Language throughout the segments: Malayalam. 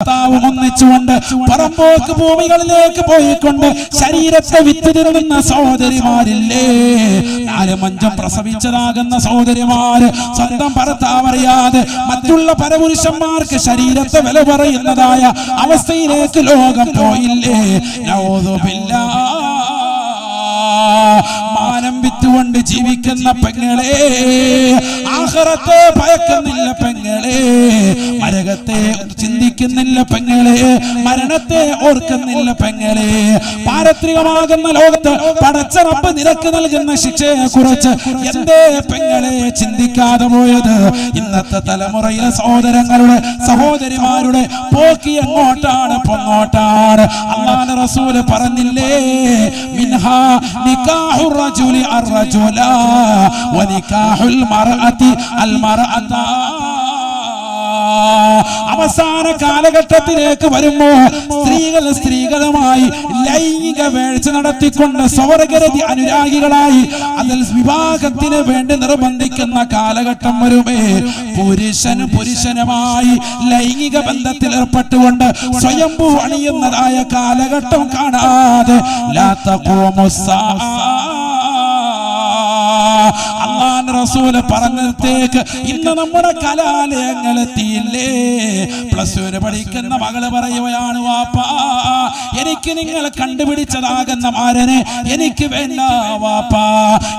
ഒന്നിച്ചുകൊണ്ട് പറമ്പോക്ക് ഭൂമികളിലേക്ക് പോയിക്കൊണ്ട് ശരീരത്തെ വിറ്റ് തിന്നുന്ന സഹോദരിമാരില്ലേ? 4-5 പ്രസവിച്ചതാകുന്ന സഹോദരിമാര് സ്വന്തം ഭർത്താവറിയാതെ മറ്റുള്ള പരപുരുഷന്മാർക്ക് ശരീരത്തെ വില പറയുന്നതായ അവസ്ഥയിലേക്ക് ലോകം പോയില്ലേ? മാനം വിറ്റുകൊണ്ട് ജീവിക്കുന്ന പെങ്ങളെ, ആഖിറത്തെ ഭയക്കുന്നില്ല പെങ്ങളെ, നരകത്തെ ചിന്തിക്കുന്നില്ല പെങ്ങളെ, മരണത്തെ ഓർക്കുന്നില്ല പെങ്ങളെ. പാരത്രികമാകുന്ന ലോകത്ത് പടച്ച റബ്ബ് നിനക്ക് നൽകുന്ന ശിക്ഷയെ കുറിച്ച് എന്തേ പെങ്ങളെ ചിന്തിക്കാതെ പോയത്? ഇന്നത്തെ തലമുറയിലെ സഹോദരങ്ങളുടെ സഹോദരിമാരുടെ പോക്കി എങ്ങോട്ടാണ്? പൊങ്ങോട്ടാണ്. അല്ലാഹുവിന്റെ റസൂല് പറഞ്ഞില്ലേ, മിൻഹാ നിക്കാഹുർ റജുലി അർറജുല വനിക്കാഹുൽ മർഅതി അൽ മർഅത. അവസാന കാലഘട്ടത്തിലേക്ക് വരുമ്പോ സ്ത്രീകളുമായി ലൈംഗിക വേഴ്ച നടത്തിക്കൊണ്ട് സ്വർഗരതി അനുരാഗികളായി അതിൽ വിവാഹത്തിന് വേണ്ടി നിർബന്ധിക്കുന്ന കാലഘട്ടം വരുമേ. പുരുഷനുമായി ലൈംഗിക ബന്ധത്തിൽ ഏർപ്പെട്ടുകൊണ്ട് സ്വയംഭൂ അണിയുന്നതായ കാലഘട്ടം കാണാതെ ലാ തഖൂമുസ്സാ. അല്ലാഹുവിന്റെ റസൂല് പറഞ്ഞത്തേക്ക് ഇന്ന് നമ്മുടെ കലാലയങ്ങൾ എത്തിയില്ലേ? +2 പഠിക്കുന്ന മകള് പറയുകയാണ്, വാപ്പാ എനിക്ക് നിങ്ങൾ കണ്ടുപിടിച്ചതാകുന്ന മാരനെ എനിക്ക് വേണ്ട വാപ്പാ,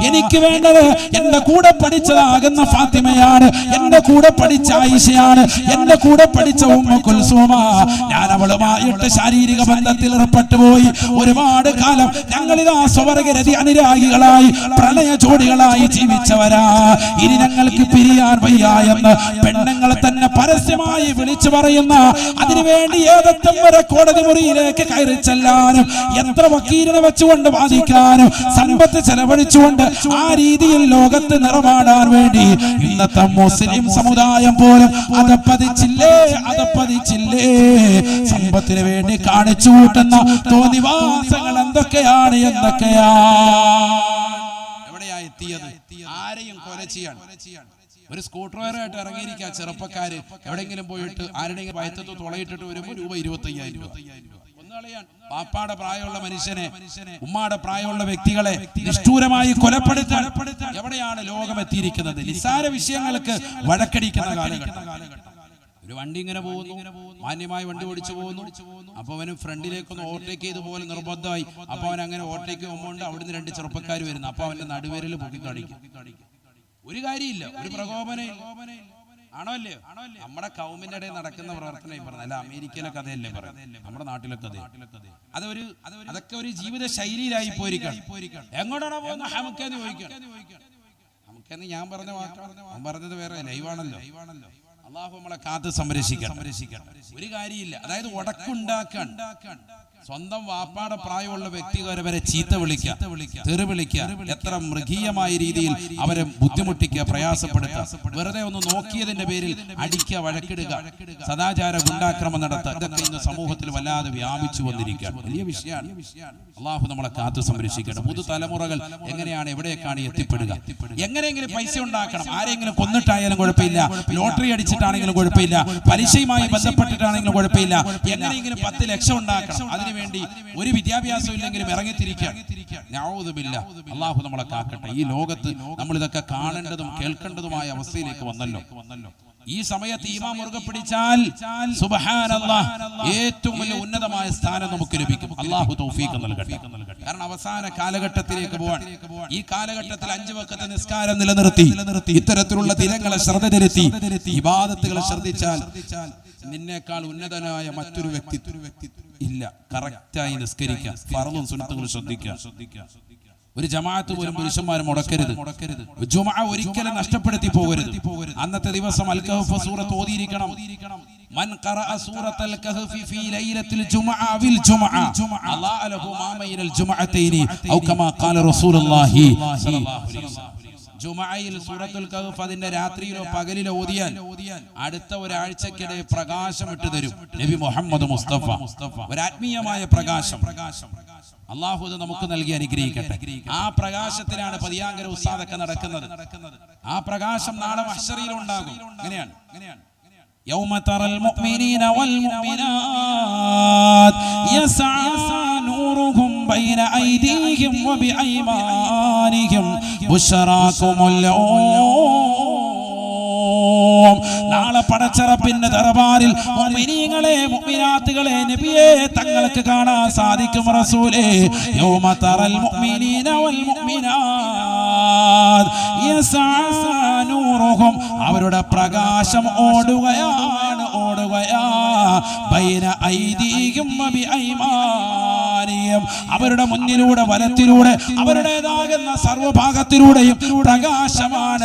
എനിക്ക് വേണ്ടത് എന്റെ കൂടെ പഠിച്ചതാകുന്ന ഫാത്തിമയാണ്, എന്റെ കൂടെ പഠിച്ച ആയിഷയാണ്, എന്റെ കൂടെ പഠിച്ച ഉമ്മു കുൽസൂമ. ഞാൻ അവളുമായിട്ട് ശാരീരിക ബന്ധത്തിൽ ഏർപ്പെട്ടു പോയി. ഒരുപാട് കാലം ഞങ്ങളിതാ സ്വർഗരതി അനുരാഗികളായി പ്രണയ ജോഡികളായി ജീവിച്ചവരാ. ഇനി ഞങ്ങൾക്ക് പിരിയാൻ വയ്യ എന്ന് പെണ്ണുങ്ങളെ തന്നെ പരസ്യമായി വിളിച്ചു പറയുന്ന, അതിനുവേണ്ടി ഏതറ്റം വരെ കോടതി മുറിയിലേക്ക് കയറി ചെല്ലാനും എത്ര വക്കീലിനെ വെച്ചുകൊണ്ട് വാദിക്കാനും സമ്പത്ത് ചെലവഴിച്ചുകൊണ്ട് ആ രീതിയിൽ ലോകത്ത് നിറമാടാൻ വേണ്ടി ഇന്നത്തെ മുസ്ലിം സമുദായം പോലും അതപ്പതിച്ചില്ലേ? സമ്പത്തിന് വേണ്ടി കാണിച്ചു കൂട്ടുന്ന തോന്നിവാസങ്ങൾ എന്തൊക്കെയാണ്? ആരെയും കൊല ചെയ്യാൻ ഒരു സ്കൂട്ടറുകാരായിട്ട് ഇറങ്ങിയിരിക്കുക ചെറുപ്പക്കാര് എവിടെയെങ്കിലും പോയിട്ട് ആരുടെയെങ്കിലും വയറ്റത്ത് തുളയിട്ടിട്ട് വരുമ്പോൾ രൂപ 25,000 ഒന്നുകളയാൻ. പാപ്പാടെ പ്രായമുള്ള മനുഷ്യനെ, ഉമ്മാടെ പ്രായമുള്ള വ്യക്തികളെ നിഷ്ഠൂരമായി കൊലപ്പെടുത്താൻ എവിടെയാണ് ലോകം എത്തിയിരിക്കുന്നത്? നിസ്സാര വിഷയങ്ങൾക്ക് വഴക്കടിക്കുന്ന കാലഘട്ടം. ഒരു വണ്ടി ഇങ്ങനെ പോകുന്നു, മാന്യമായി വണ്ടി ഓടിച്ചു പോകുന്നു. അപ്പൊ അവന് ഫ്രണ്ടിലേക്കൊന്ന് ഓവർടേക്ക് ചെയ്ത് പോലെ നിർബന്ധമായി. അപ്പൊ അവൻ അങ്ങനെ ഓവർടേക്ക് പോകുമ്പോൾ അവിടുന്ന് 2 ചെറുപ്പക്കാർ വരുന്നു. അപ്പൊ അവന്റെ നടുവേരിൽ പൊക്കി കാണിക്കും. ഒരു കാര്യമില്ല, ഒരു പ്രകോപനം ആണോ അല്ലേ? നമ്മുടെ കൗമിന്റെ ഇടയിൽ നടക്കുന്ന പ്രവർത്തനം പറഞ്ഞല്ല, അമേരിക്കയിലെ കഥയല്ലേ പറയുന്നത്, നമ്മുടെ നാട്ടിലെ കഥ. അതൊക്കെ ഒരു ജീവിത ശൈലിയിലായി പോയിരിക്കണം. എങ്ങോട്ടാണോ പോകുന്നത് നമുക്കെന്ന് ചോദിക്കണം. നമുക്കെന്ന് ഞാൻ പറഞ്ഞ വാക്കാണ്, ഞാൻ പറഞ്ഞത് വേറെ ലൈവാണല്ലോ. അല്ലാഹു നമ്മളെ കാത്ത് സംരക്ഷിക്കണം. ഒരു കാര്യമില്ല, അതായത് ഉടക്കുണ്ടാക്കാൻ സ്വന്തം വാപ്പാടെ പ്രായമുള്ള വ്യക്തികളെ വരെ ചീത്ത വിളിക്കുക, തെറി വിളിക്കുക, എത്ര മൃഗീയമായ രീതിയിൽ അവരെ ബുദ്ധിമുട്ടിക്കുക, പ്രയാസപ്പെടുത്തുക, വെറുതെ ഒന്ന് നോക്കിയതിന്റെ പേരിൽ അടിക്കുക, വഴക്കിടുക, സദാചാര ഗുണ്ടാക്രമം നടത്തുക, ഇതൊക്കെ ഇന്ന് സമൂഹത്തിൽ വല്ലാതെ വ്യാപിച്ചു വന്നിരിക്കുകയാണ്. വലിയ വിഷയമാണ്. അള്ളാഹു നമ്മളെ കാത്തു സംരക്ഷിക്കണം. പുതുതലമുറകൾ എങ്ങനെയാണ്, എവിടേക്കാണ് എത്തിപ്പെടുക? എങ്ങനെയെങ്കിലും പൈസ ഉണ്ടാക്കണം. ആരെങ്കിലും കൊന്നിട്ടായാലും കുഴപ്പമില്ല, ലോട്ടറി അടിച്ചിട്ടാണെങ്കിലും കുഴപ്പമില്ല, പലിശയുമായി ബന്ധപ്പെട്ടിട്ടാണെങ്കിലും കുഴപ്പമില്ല, എങ്ങനെയെങ്കിലും 10 ലക്ഷം ഉണ്ടാക്കണം. അതിനുവേണ്ടി ഒരു വിദ്യാഭ്യാസം ഇല്ലെങ്കിലും ഇറങ്ങിത്തിരിക്കുക. നഊദുബില്ലാ, അള്ളാഹു നമ്മളെ കാക്കട്ടെ. ഈ ലോകത്ത് നമ്മൾ ഇതൊക്കെ കാണേണ്ടതും കേൾക്കേണ്ടതുമായ അവസ്ഥയിലേക്ക് വന്നല്ലോ. ഈ സമയത്ത് ഈമാൻ മുറുകെ പിടിച്ചാൽ സുബ്ഹാനല്ലാഹ് ഏറ്റവും വലിയ ഉന്നതമായ സ്ഥാനം നമുക്ക് ലഭിക്കും. അല്ലാഹു തൗഫീഖ് നൽകട്ടെ. കാരണം അവസാന കാലഘട്ടത്തിലേക്ക് പോവാൻ, ഈ കാലഘട്ടത്തിൽ 5 വഖത്ത് നിസ്കാരം നിലനിർത്തി ഇത്തരത്തിലുള്ള ദിനങ്ങളെ ശ്രദ്ധ ചെലുത്തി ഇബാദത്തുകളെ ശ്രദ്ധിച്ചാൽ നിന്നേക്കാൾ ഉന്നതനായ മറ്റൊരു വ്യക്തിത്വം ഇല്ല. കറക്റ്റായി നിസ്കരിക്കുക, ഫർളും സുന്നത്തുകളും ശ്രദ്ധിക്കുക. ഒരു ജമാഅത്ത് പോലും പുരുഷന്മാർ മുടക്കരുത്. ജുമുഅ ഒരിക്കലും നഷ്ടപ്പെടുത്തി പോകരുത്. അന്നത്തെ ദിവസം അൽ കഹ്ഫ് സൂറത്ത് ഓതിയിരിക്കണം. മൻ ഖറഅ സൂറത്തുൽ കഹ്ഫ് ഫീ ലൈലത്തിൽ ജുമുഅ വിൽ ജുമുഅ അല്ലാഹു ലഹു മാ ബൈനൽ ജുമുഅതൈനി ഔ കമാ ഖാല റസൂലുള്ളാഹി സ്വല്ലല്ലാഹു അലൈഹി വസല്ലം. ജുമുഅയിൽ സൂറത്തുൽ കഹ്ഫ് അതിന്റെ രാത്രിയിലോ പകലിലോ ഓതിയാൽ അടുത്ത ഒരാഴ്ചക്കിടെ പ്രകാശം ഇട്ടു തരും നബി മുഹമ്മദ് മുസ്തഫ. ഒരു ആത്മീയമായ പ്രകാശം അല്ലാഹു നമുക്ക് നൽകി അനുഗ്രഹിക്കട്ടെ. ആ പ്രകാശത്തിലാണ് പതിയാങ്കര ഉസ്താദൊക്കെ നടക്കുന്നത്. ആ പ്രകാശം നാളെ മഹ്ശറിൽ ഉണ്ടാകും. അങ്ങനെയാണ്. يوم ترى المؤمنين والمؤمنات يسعى نورهم بين أيديهم وبأيمانهم بشراكم اليوم. നാളെ പടച്ചറപ്പിന്റെ ദർബാറിൽ മുഅ്മിനീങ്ങളെ മുഅ്മിനാത്തുകളെ നബിയെ തങ്ങൾക്ക് കാണാൻ സാധിക്കും റസൂലേ. യൗമ തറൽ മുഅ്മിനീന വൽ മുഅ്മിനാത്ത് യസ്ആ നൂറുഹും അവരുടെ പ്രകാശം ഓടുകയാണ് ബൈന ഐദീഹിം വബി ഐമാനിഹിം അവരുടെ മുന്നിലൂടെ വലത്തിലൂടെ അവരുടേതാകുന്ന സർവഭാഗത്തിലൂടെയും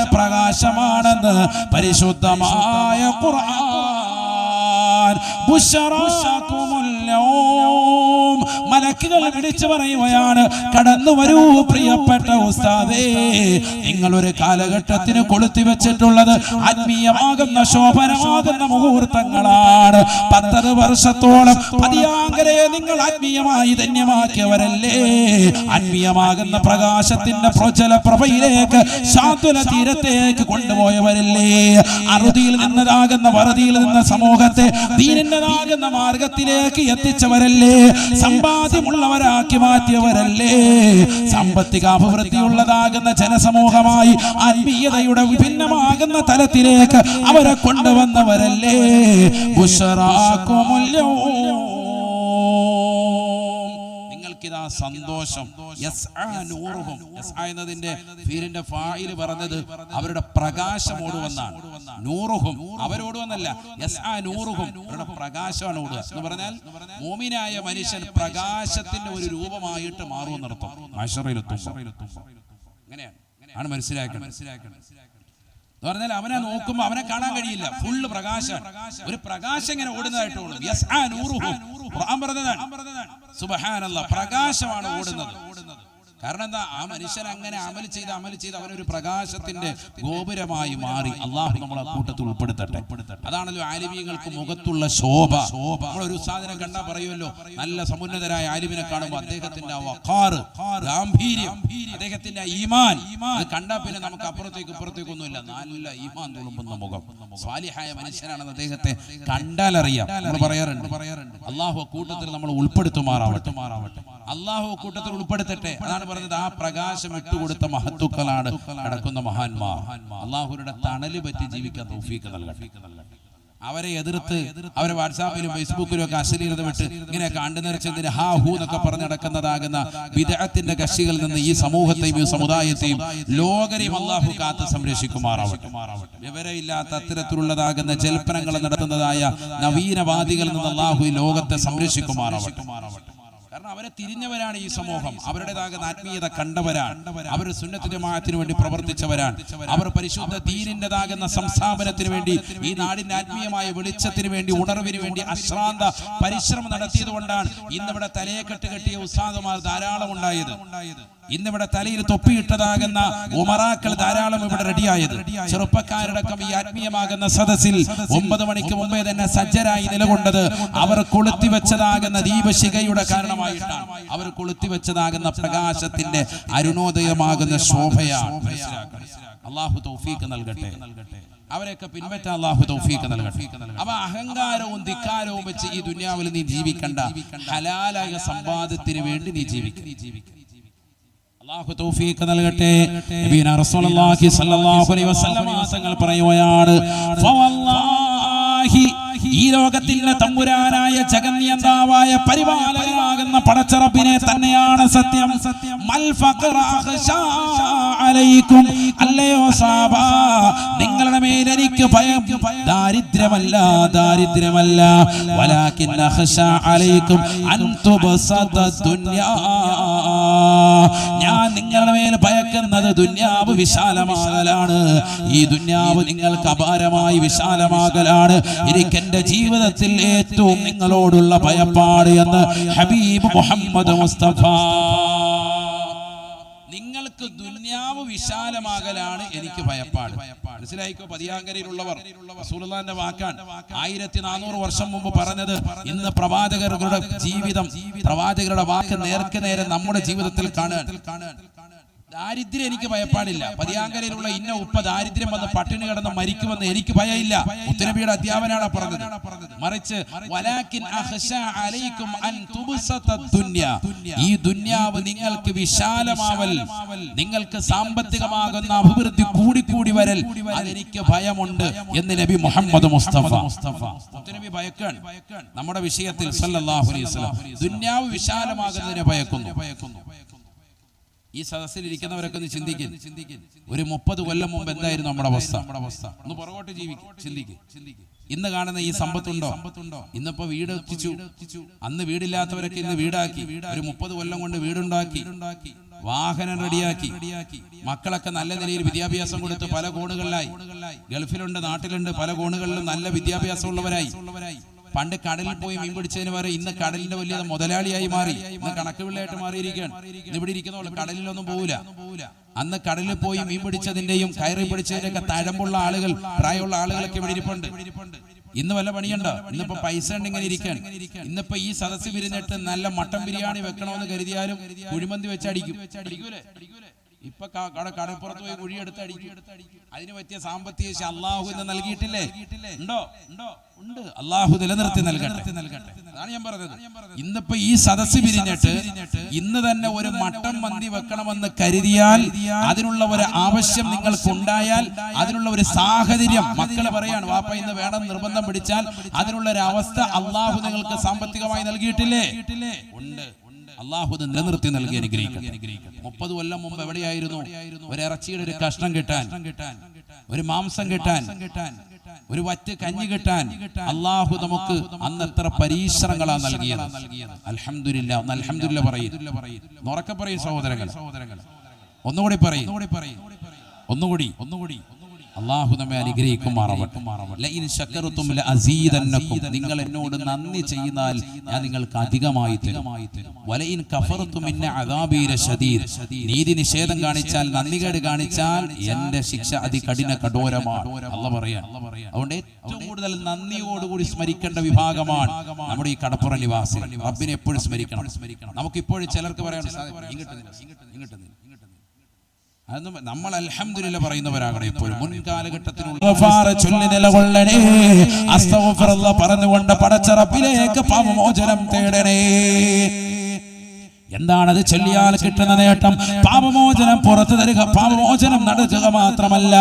പ്രകാശമാണെന്ന് പരിശുദ്ധമായ ഖുർആൻ. ബുശ്റാകുമുൽ യൗം മലക്കുകൾ വിളിച്ചു പറയുകയാണ്, കടന്നു വരൂ പ്രിയപ്പെട്ട ഉസ്താദേ, നിങ്ങൾ ഒരു കാലഘട്ടത്തിന് കൊളുത്തി വെച്ചിട്ടുള്ളത് ആത്മീയമാകുന്ന ശോഭനമാകുന്ന മുഹൂർത്തങ്ങളാണ്. 10 വർഷത്തോളം പതിയാങ്കരെ നിങ്ങൾ ആത്മീയമായി ധന്യമാക്കിയവരല്ലേ. ആത്മീയമാകുന്ന പ്രകാശത്തിന്റെ പ്രചല പ്രഭയിലേക്ക് ശാന്തുല തീരത്തേക്ക് കൊണ്ടുപോയവരല്ലേ. അറുതിയിൽ നിന്നതാകുന്ന വറുതിയിൽ നിന്ന് സമൂഹത്തെ ദീനിൻ്റെതാകുന്ന മാർഗത്തിലേക്ക് എത്തിച്ചവരല്ലേ. സമ്പാദ്യമുള്ളവരാക്കി മാറ്റിയവരല്ലേ. സാമ്പത്തിക അഭിവൃദ്ധിയുള്ളതാകുന്ന ജനസമൂഹമായി ആത്മീയതയുടെ വിഭിന്നമാകുന്ന തലത്തിലേക്ക് അവരെ കൊണ്ടുവന്നവരല്ലേ. ബുശ്റാകുമുൽ യൗം നിങ്ങൾക്കിതാ സന്തോഷം. യസ്ആ നൂറുഹും യസ്ആ എന്നതിന്റെ ഫീലിന്റെ ഫാഇൽ പറഞ്ഞത് അവരുടെ പ്രകാശം ഓടുവെന്നാണ്. നൂറുഹും അവരോടുവെന്നല്ല, യസ്ആ നൂറുഹും അവരുടെ പ്രകാശമാണ് ഓടുക എന്ന് പറഞ്ഞാൽ മുഅ്മിനായ മനുഷ്യൻ പ്രകാശത്തിന്റെ ഒരു രൂപമായിട്ട് മാറുമെന്നർത്ഥം. അങ്ങനെയാണ് ആണ് മനസ്സിലാക്കണം. എന്ന് പറഞ്ഞാൽ അവനെ നോക്കുമ്പോൾ അവനെ കാണാൻ കഴിയില്ല, ഫുള്ള് പ്രകാശം. ഒരു പ്രകാശം ഇങ്ങനെ ഓടുന്നതായിട്ട് ഓടും. യസ്ആ നൂറുഹും ഖുർആൻ പറഞ്ഞതാണ്. സുബ്ഹാനല്ലാഹ്, പ്രകാശമാണ് ഓടുന്നത്. കാരണം എന്താ, ആ മനുഷ്യൻ അങ്ങനെ അമൽ ചെയ്ത് അവനൊരു പ്രകാശത്തിന്റെ ഗോപുരമായി മാറി. അള്ളാഹു നമ്മളെ കൂട്ടത്തിൽ ഉൾപ്പെടുത്തട്ടെ. അതാണല്ലോ ആലിമീങ്ങൾക്ക് മുഖത്തുള്ള ശോഭ. നമ്മളൊരു സാധനം കണ്ടാൽ പറയുമല്ലോ, നല്ല സമുന്നതരായ ആലിമിനെ കാണുമ്പോൾ അദ്ദേഹത്തിന്റെ വഖാർ, ഗാംഭീര്യം, അദ്ദേഹത്തിന്റെ ഈമാൻ കണ്ടാൽ പിന്നെ നമുക്ക് അപ്പുറത്തേക്കൊന്നുമില്ല, നല്ല ഈമാൻ തുളുമ്പുന്ന മുഖം, സ്വാലിഹായ മനുഷ്യനാണെന്ന് അദ്ദേഹത്തെ കണ്ടാൽ അറിയാം. നമ്മൾ പറയാറുണ്ട്, അള്ളാഹു കൂട്ടത്തിൽ നമ്മൾ ഉൾപ്പെടുത്തുമാറാവട്ടെ. അള്ളാഹു കൂട്ടത്തിൽ ഉൾപ്പെടുത്തട്ടെ. അതാണ് പറഞ്ഞത്, ആ പ്രകാശം ഇട്ടുകൊടുത്ത മഹത്തുക്കളാണ് കിടക്കുന്ന മഹാന്മാർ. അള്ളാഹുരുടെ തണല് പറ്റി ജീവിക്കാൻ തൗഫീഖ് നൽകട്ടെ. അവരെ എതിർത്ത് അവരെ വാട്സാപ്പിലും ഫേസ്ബുക്കിലും ഒക്കെ അശ്ലീലത വിട്ട് ഇങ്ങനെ കണ്ടുനിറച്ചതിന് ഹാ ഹൂ എന്നൊക്കെ പറഞ്ഞ് നടക്കുന്നതാകുന്ന ബിദ്അത്തിന്റെ കക്ഷികളിൽ നിന്ന് ഈ സമൂഹത്തെയും ഈ സമുദായത്തെയും ലോകരെയും അള്ളാഹു കാത്ത് സംരക്ഷിക്കുമാറാവട്ടെ. വിവരമില്ലാത്ത അത്തരത്തിലുള്ളതാകുന്ന ജൽപ്പനങ്ങൾ നടത്തുന്നതായ നവീനവാദികളിൽ നിന്ന് അള്ളാഹു ഈ ലോകത്തെ സംരക്ഷിക്കുമാറാവട്ടെ. കാരണം അവരെ തിരിഞ്ഞവരാണ് ഈ സമൂഹം, അവരുടേതാകുന്ന ആത്മീയത കണ്ടവരാണ്, അവർ സുന്നത്ത് ജമാഅത്തിന് വേണ്ടി പ്രവർത്തിച്ചവരാണ്, അവർ പരിശുദ്ധ ദീനിൻ്റെതാകുന്ന സംസ്ഥാപനത്തിന് വേണ്ടി, ഈ നാടിന്റെ ആത്മീയമായ വെളിച്ചത്തിന് വേണ്ടി, ഉണർവിന് വേണ്ടി അശ്രാന്ത പരിശ്രമം നടത്തിയത് കൊണ്ടാണ് ഇന്നിവിടെ തലയെ കെട്ടിയ ഉസ്താദുമാർ ധാരാളം ഉണ്ടായത്. ഇന്നിവിടെ തലയിൽ തൊപ്പിയിട്ടതാകുന്ന ഉമറാക്കൾ ധാരാളം ഇവിടെ റെഡിയായത്. ചെറുപ്പക്കാരടക്കം ഈ ആത്മീയമാകുന്ന സദസ്സിൽ 9 മണിക്ക് മുമ്പേ തന്നെ സജ്ജരായി നിലകൊണ്ടത് അവർ കൊളുത്തിവെച്ചതാകുന്ന ദീപശിഖയുടെ കാരണമായിട്ടാണ്. അവർ കൊളുത്തിവെച്ചതാകുന്ന പ്രകാശത്തിന്റെ അരുണോദയമാകുന്ന ശോഭയാണ്. അല്ലാഹു തൗഫീഖ് നൽകട്ടെ. അവരെയൊക്കെ പിൻപറ്റാൻ അല്ലാഹു തൗഫീഖ് നൽകട്ടെ. അവ അഹങ്കാരവും ധിക്കാരവും വെച്ച് ഈ ദുനിയാവിൽ നീ ജീവിക്കണ്ട. ഹലാലായ സമ്പാദത്തിന് വേണ്ടി നീ ജീവിക്കുക. അല്ലാഹു തൗഫീഖ് നൽകട്ടെ. നബിയുനാ റസൂലുള്ളാഹി സ്വല്ലല്ലാഹു അലൈഹി വസല്ലം തങ്ങൾ പറയുകയാണ്, ഫവല്ലാഹി ഈ ലോകത്തിന്റെ തമ്പുരാനായ ജഗന്നിയന്താവായ പരിപാലകനാകുന്ന പടച്ചറബിനെ തന്നെയാണ് സത്യം. മൽ ഫഖറ അഖ്ശാ അലൈക്കും, അല്ലയോ സഹാബ, നിങ്ങളുടെ മേൽ എനിക്ക് ഭയം ദാരിദ്ര്യമല്ല, വലാകിൻ അഖ്ശാ അലൈക്കും അൻ തുബസത ദുനിയാ, ഞാൻ നിങ്ങളുടെ മേൽ ഭയക്കുന്നത് ദുനിയാവ് വിശാലമാകലാണ്. ഈ ദുനിയാവ് നിങ്ങൾക്ക് അപാരമായി വിശാലമാകലാണ്. എനിക്കെന്റെ ജീവിതത്തിൽ ഏറ്റവും നിങ്ങളോടുള്ള ഭയപ്പാട് എന്ന് ഹബീബ് മുഹമ്മദ് മുസ്തഫ. നിങ്ങൾക്ക് ദുനിയാവ് വിശാലമാകലാണ് എനിക്ക് ഭയപ്പാട്. മനസ്സിലായിക്കോ? പതിയാങ്കരയിലുള്ളവർ റസൂലുള്ളാഹിന്റെ വാക്കാണ്. 1400 വർഷം മുമ്പ് പറഞ്ഞത് ഇന്ന് പ്രവാചകരുടെ ജീവിതം, പ്രവാചകരുടെ വാക്ക് നേർക്ക് നേരെ നമ്മുടെ ജീവിതത്തിൽ കാണുക. ദാരിദ്ര്യം എനിക്ക് ഭയപ്പാടില്ല. പതിയാങ്കരയിലുള്ള ഇന്ന ഉപ്പ ദാരിദ്ര്യം വന്ന് പട്ടിണി കിടന്ന് മരിക്കുമെന്ന് എനിക്ക് ഭയമില്ല. മുത്തുനബിയുടെ അധ്യാപനാണ് പറഞ്ഞത്. മറിച്ച് ഈ ദുന്യാവ് നിങ്ങൾക്ക് വിശാലമാവൽ, നിങ്ങൾക്ക് സാമ്പത്തികമാകുന്ന അഭിവൃദ്ധി കൂടിക്കൂടി വരൽ, അതെനിക്ക് ഭയമുണ്ട് എന്ന് നബി മുഹമ്മദ് മുസ്തഫ. മുത്തുനബി ഭയക്കാൻ നമ്മുടെ വിഷയത്തിൽ സല്ലല്ലാഹു അലൈഹി വസല്ലം ദുന്യാവ് വിശാലമാകുന്നതിനെ ഭയക്കുന്നു. ഈ സദസ്സിൽ ഇരിക്കുന്നവരൊക്കെ ഒന്ന് ചിന്തിക്കും, ഒരു 30 കൊല്ലം മുമ്പ് എന്തായിരുന്നു നമ്മുടെ അവസ്ഥ? ഒന്ന് പുറകോട്ട് ചിന്തിക്കും. ഇന്ന് കാണുന്ന ഈ സമ്പത്തുണ്ടോ? ഇന്നിപ്പോ വീട് എത്തിച്ചു. അന്ന് വീടില്ലാത്തവരൊക്കെ ഇന്ന് വീടാക്കി. ഒരു 30 കൊല്ലം കൊണ്ട് വീടുണ്ടാക്കി, വാഹനം റെഡിയാക്കി, മക്കളൊക്കെ നല്ല നിലയിൽ വിദ്യാഭ്യാസം കൊടുത്ത് പല കോണുകളിലായി. ഗൾഫിലുണ്ട്, നാട്ടിലുണ്ട്, പല കോണുകളിലും നല്ല വിദ്യാഭ്യാസം ഉള്ളവരായി. പണ്ട് കടലിൽ പോയി മീൻ പിടിച്ചതിന് വരെ ഇന്ന് കടലിന്റെ വലിയ മുതലാളിയായി മാറി. ഇന്ന് കണക്ക് പിള്ളയായിട്ട് മാറിയിരിക്കുകയാണ്. ഇവിടെ ഇരിക്കുന്നവർ കടലിലൊന്നും പോവില്ല. അന്ന് കടലിൽ പോയി മീൻ പിടിച്ചതിന്റെയും കയറി പിടിച്ചതിന്റെ ഒക്കെ തഴമ്പുള്ള ആളുകൾ, പ്രായമുള്ള ആളുകളൊക്കെ ഇവിടെ ഇരിപ്പുണ്ട്. ഇന്ന് വല്ല പണിയുണ്ടോ? ഇന്നിപ്പോ പൈസ ഉണ്ട് ഇങ്ങനെ ഇരിക്കാൻ. ഇന്നിപ്പോ ഈ സദസ്സ് വിരിഞ്ഞിട്ട് നല്ല മട്ടൻ ബിരിയാണി വെക്കണമെന്ന് കരുതിയാലും കുഴിമന്തി വെച്ച് അടിക്കും. ഇപ്പൊ കടപ്പുറത്ത് പോയി കുഴിയെടുത്ത് അടിക്കും. അതിന് പറ്റിയ സാമ്പത്തിക ശേഷി അള്ളാഹു ഇന്ന് നൽകിയിട്ടില്ലേ? ഉണ്ടോ? ഉണ്ട്. അള്ളാഹു നിലനിർത്തി നൽകട്ടെ. അതാണ് ഞാൻ പറഞ്ഞത്. ഇന്നിപ്പോ ഈ സദസ്സ് പിരിഞ്ഞിട്ട് ഇന്ന് തന്നെ ഒരു മട്ടൻ മന്തി വെക്കണമെന്ന് കരുതിയാൽ, അതിനുള്ള ഒരു ആവശ്യം നിങ്ങൾക്കുണ്ടായാൽ, അതിനുള്ള ഒരു സാഹചര്യം മക്കളെ പറയാണ് വാപ്പ ഇന്ന് വേണം നിർബന്ധം പിടിച്ചാൽ, അതിനുള്ള ഒരു അവസ്ഥ അള്ളാഹു നിങ്ങൾക്ക് സാമ്പത്തികമായി നൽകിയിട്ടില്ലേ? ഉണ്ട്. അള്ളാഹു നിലനിർത്തി നൽകി അനുഗ്രഹിക്കട്ടെ. 30 കൊല്ലം മുമ്പ് എവിടെയായിരുന്നു ഒരു ഇറച്ചിയുടെ ഒരു കഷ്ണം കിട്ടാൻ, ഒരു മാംസം കിട്ടാൻ, ഒരു വറ്റ് കഞ്ഞി കിട്ടാൻ? അള്ളാഹു നമുക്ക് അന്ന് എത്ര പരീക്ഷണങ്ങളാ നൽകിയത്. അൽഹംദുലില്ലാ. അൽഹംദുലില്ലാ പറയും, ഉറക്കെ പറയും സഹോദരങ്ങൾ. ഒന്നുകൂടി പറയും, ഒന്നുകൂടി. അള്ളാഹു നമ്മെ അനുഗ്രഹിക്കുമാറാവട്ടെ. ലഇൻ ശകർതും ലഅസീദന്നകും, നിങ്ങൾ എന്നോട് നന്ദി ചെയ്താൽ ഞാൻ നിങ്ങൾക്ക് അധികമായി തരും. വലഇൻ കഫർതും ഇന്ന അദാബി ലശദീദ്, നീതി നിഷേധം കാണിച്ചാൽ, നന്ദികേട് കാണിച്ചാൽ എന്റെ ശിക്ഷ അതികഠിന കഠോരമാണ്. അല്ലാഹു പറയാൻ. അതുകൊണ്ട് ഏറ്റവും കൂടുതൽ നന്ദിയോടുകൂടി സ്മരിക്കേണ്ട വിഭാഗമാണ് നമ്മുടെ ഈ കടപ്പുറ നിവാസി. റബ്ബിനെ എപ്പോഴും സ്മരിക്കണം. നമുക്കിപ്പോഴും ചിലർക്ക് പറയാൻ ഇങ്ങോട്ട് നമ്മൾ അൽഹംദുലില്ലാ പറയുന്നവരാകണം എപ്പോഴും. മുൻകാലഘട്ടത്തിലുള്ള നിലകൊള്ളണേ, അസ്തഗ്ഫിറുല്ലാഹ് പറഞ്ഞുകൊണ്ട് പടച്ച റബ്ബിലേക്ക് പാപമോചനം തേടണേ. എന്താണത് ചൊല്ലിയാൽ കിട്ടുന്ന നേട്ടം? പാപമോചനം പുറത്തു തരിക, പാപമോചനം നടക്കുക മാത്രമല്ല,